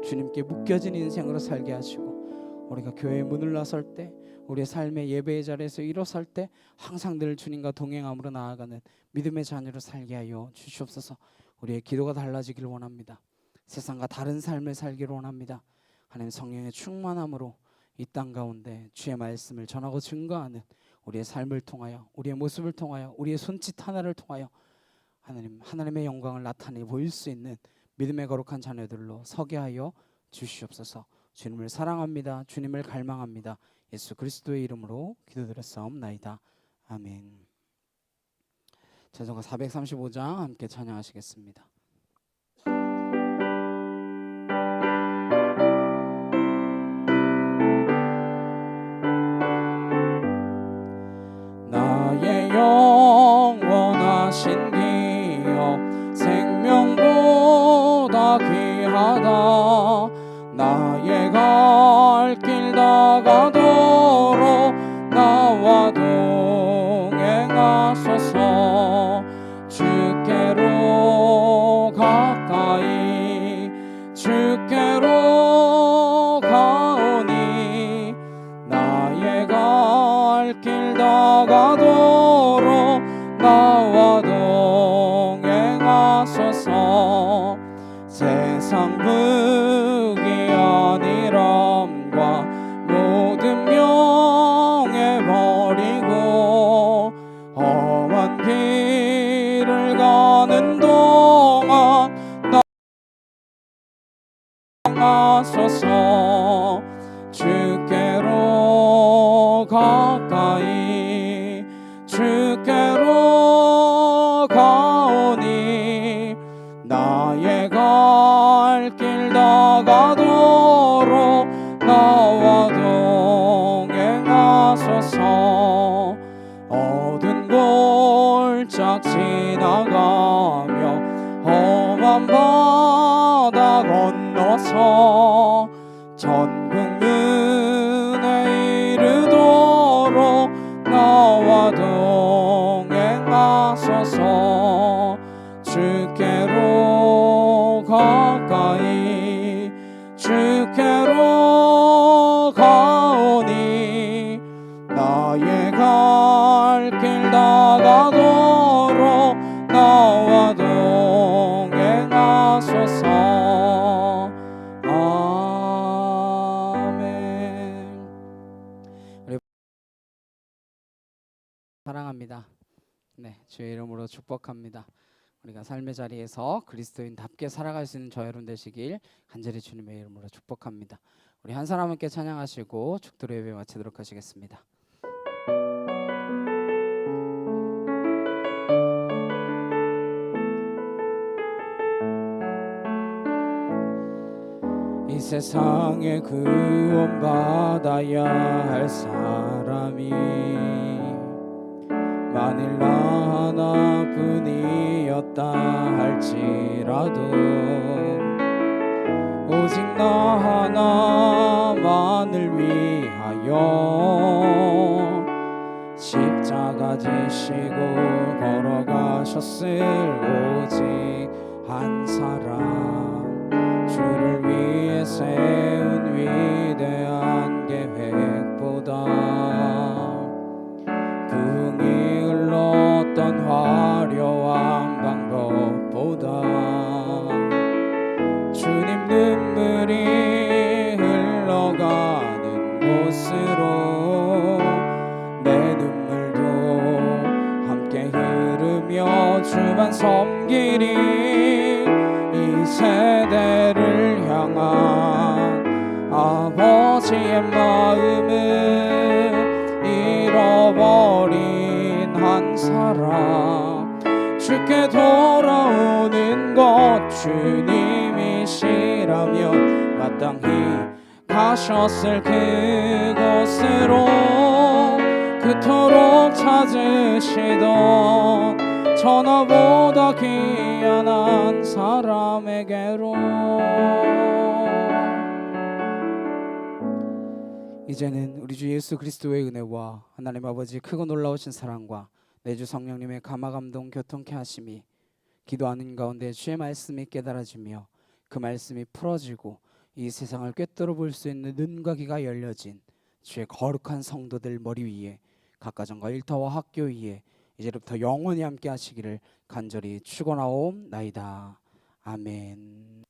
주님께 묶여진 인생으로 살게 하시고 우리가 교회의 문을 나설 때 우리의 삶의 예배의 자리에서 일어설 때 항상 늘 주님과 동행함으로 나아가는 믿음의 자녀로 살게 하여 주시옵소서. 우리의 기도가 달라지길 원합니다. 세상과 다른 삶을 살기를 원합니다. 하나님 성령의 충만함으로 이 땅 가운데 주의 말씀을 전하고 증거하는 우리의 삶을 통하여 우리의 모습을 통하여 우리의 손짓 하나를 통하여 하나님의 영광을 나타내 보일 수 있는 믿음의 거룩한 자녀들로 서게 하여 주시옵소서. 주님을 사랑합니다. 주님을 갈망합니다. 예수 그리스도의 이름으로 기도드렸사옵나이다. 아멘. 찬송가 435장 함께 찬양하시겠습니다. 나의 영원하신 기업 생명보다 귀하다. 나의 갈 길 다가도록 나와 동행하소서. 주께로 가까이 주께로 가오니 나의 갈 길 다가도록 나와 동행하소서. 세상 부귀한 이름과 모든 명예 버리고 험한 길을 가는 동안 나아소서. 주께로 가까이 주께로 가오니 나의 갈 길 다가도록 나와 동행하소서. 어두운 골짝 지나가며 험한 바다 건너서 전국 문에 이르도록 나와 동행하소서. 주께로 가까이 주께로 가오니 나의 갈 길 다가도록 나와 동행하소서. 아멘. 사랑합니다. 네, 주의 이름으로 축복합니다. 우리가 삶의 자리에서 그리스도인답게 살아갈 수 있는 저 여러분 되시길 간절히 주님의 이름으로 축복합니다. 우리 한 사람 함께 찬양하시고 축도로 예배 마치도록 하시겠습니다. 이 세상에 구원받아야 할 사람이 만일 나 하나뿐이었다 할지라도 오직 나 하나만을 위하여 십자가 지시고 걸어가셨을 오직 한 사람, 주를 위해 세운 위대한 계획보다 부흥이 흘렀던 화려한 방법보다 주님 눈물이 흘러가는 곳으로 내 눈물도 함께 흐르며 주만 섬기리. 이 세대를 향한 아버지의 마음은 잃어버린 한 사람, 주께 돌아오는 것 주님이시라면 마땅히 가셨을 그곳으로 그토록 찾으시던 천하보다 귀한 한 사람에게로. 이제는 우리 주 예수 그리스도의 은혜와 하나님 아버지 크고 놀라우신 사랑과 내주 성령님의 감화감동 교통케 하심이 기도하는 가운데 주의 말씀이 깨달아지며 그 말씀이 풀어지고 이 세상을 꿰뚫어 볼 수 있는 눈과 귀가 열려진 주의 거룩한 성도들 머리 위에 각가정과 일터와 학교 위에 이제부터 영원히 함께 하시기를 간절히 축원하옵나이다. 아멘.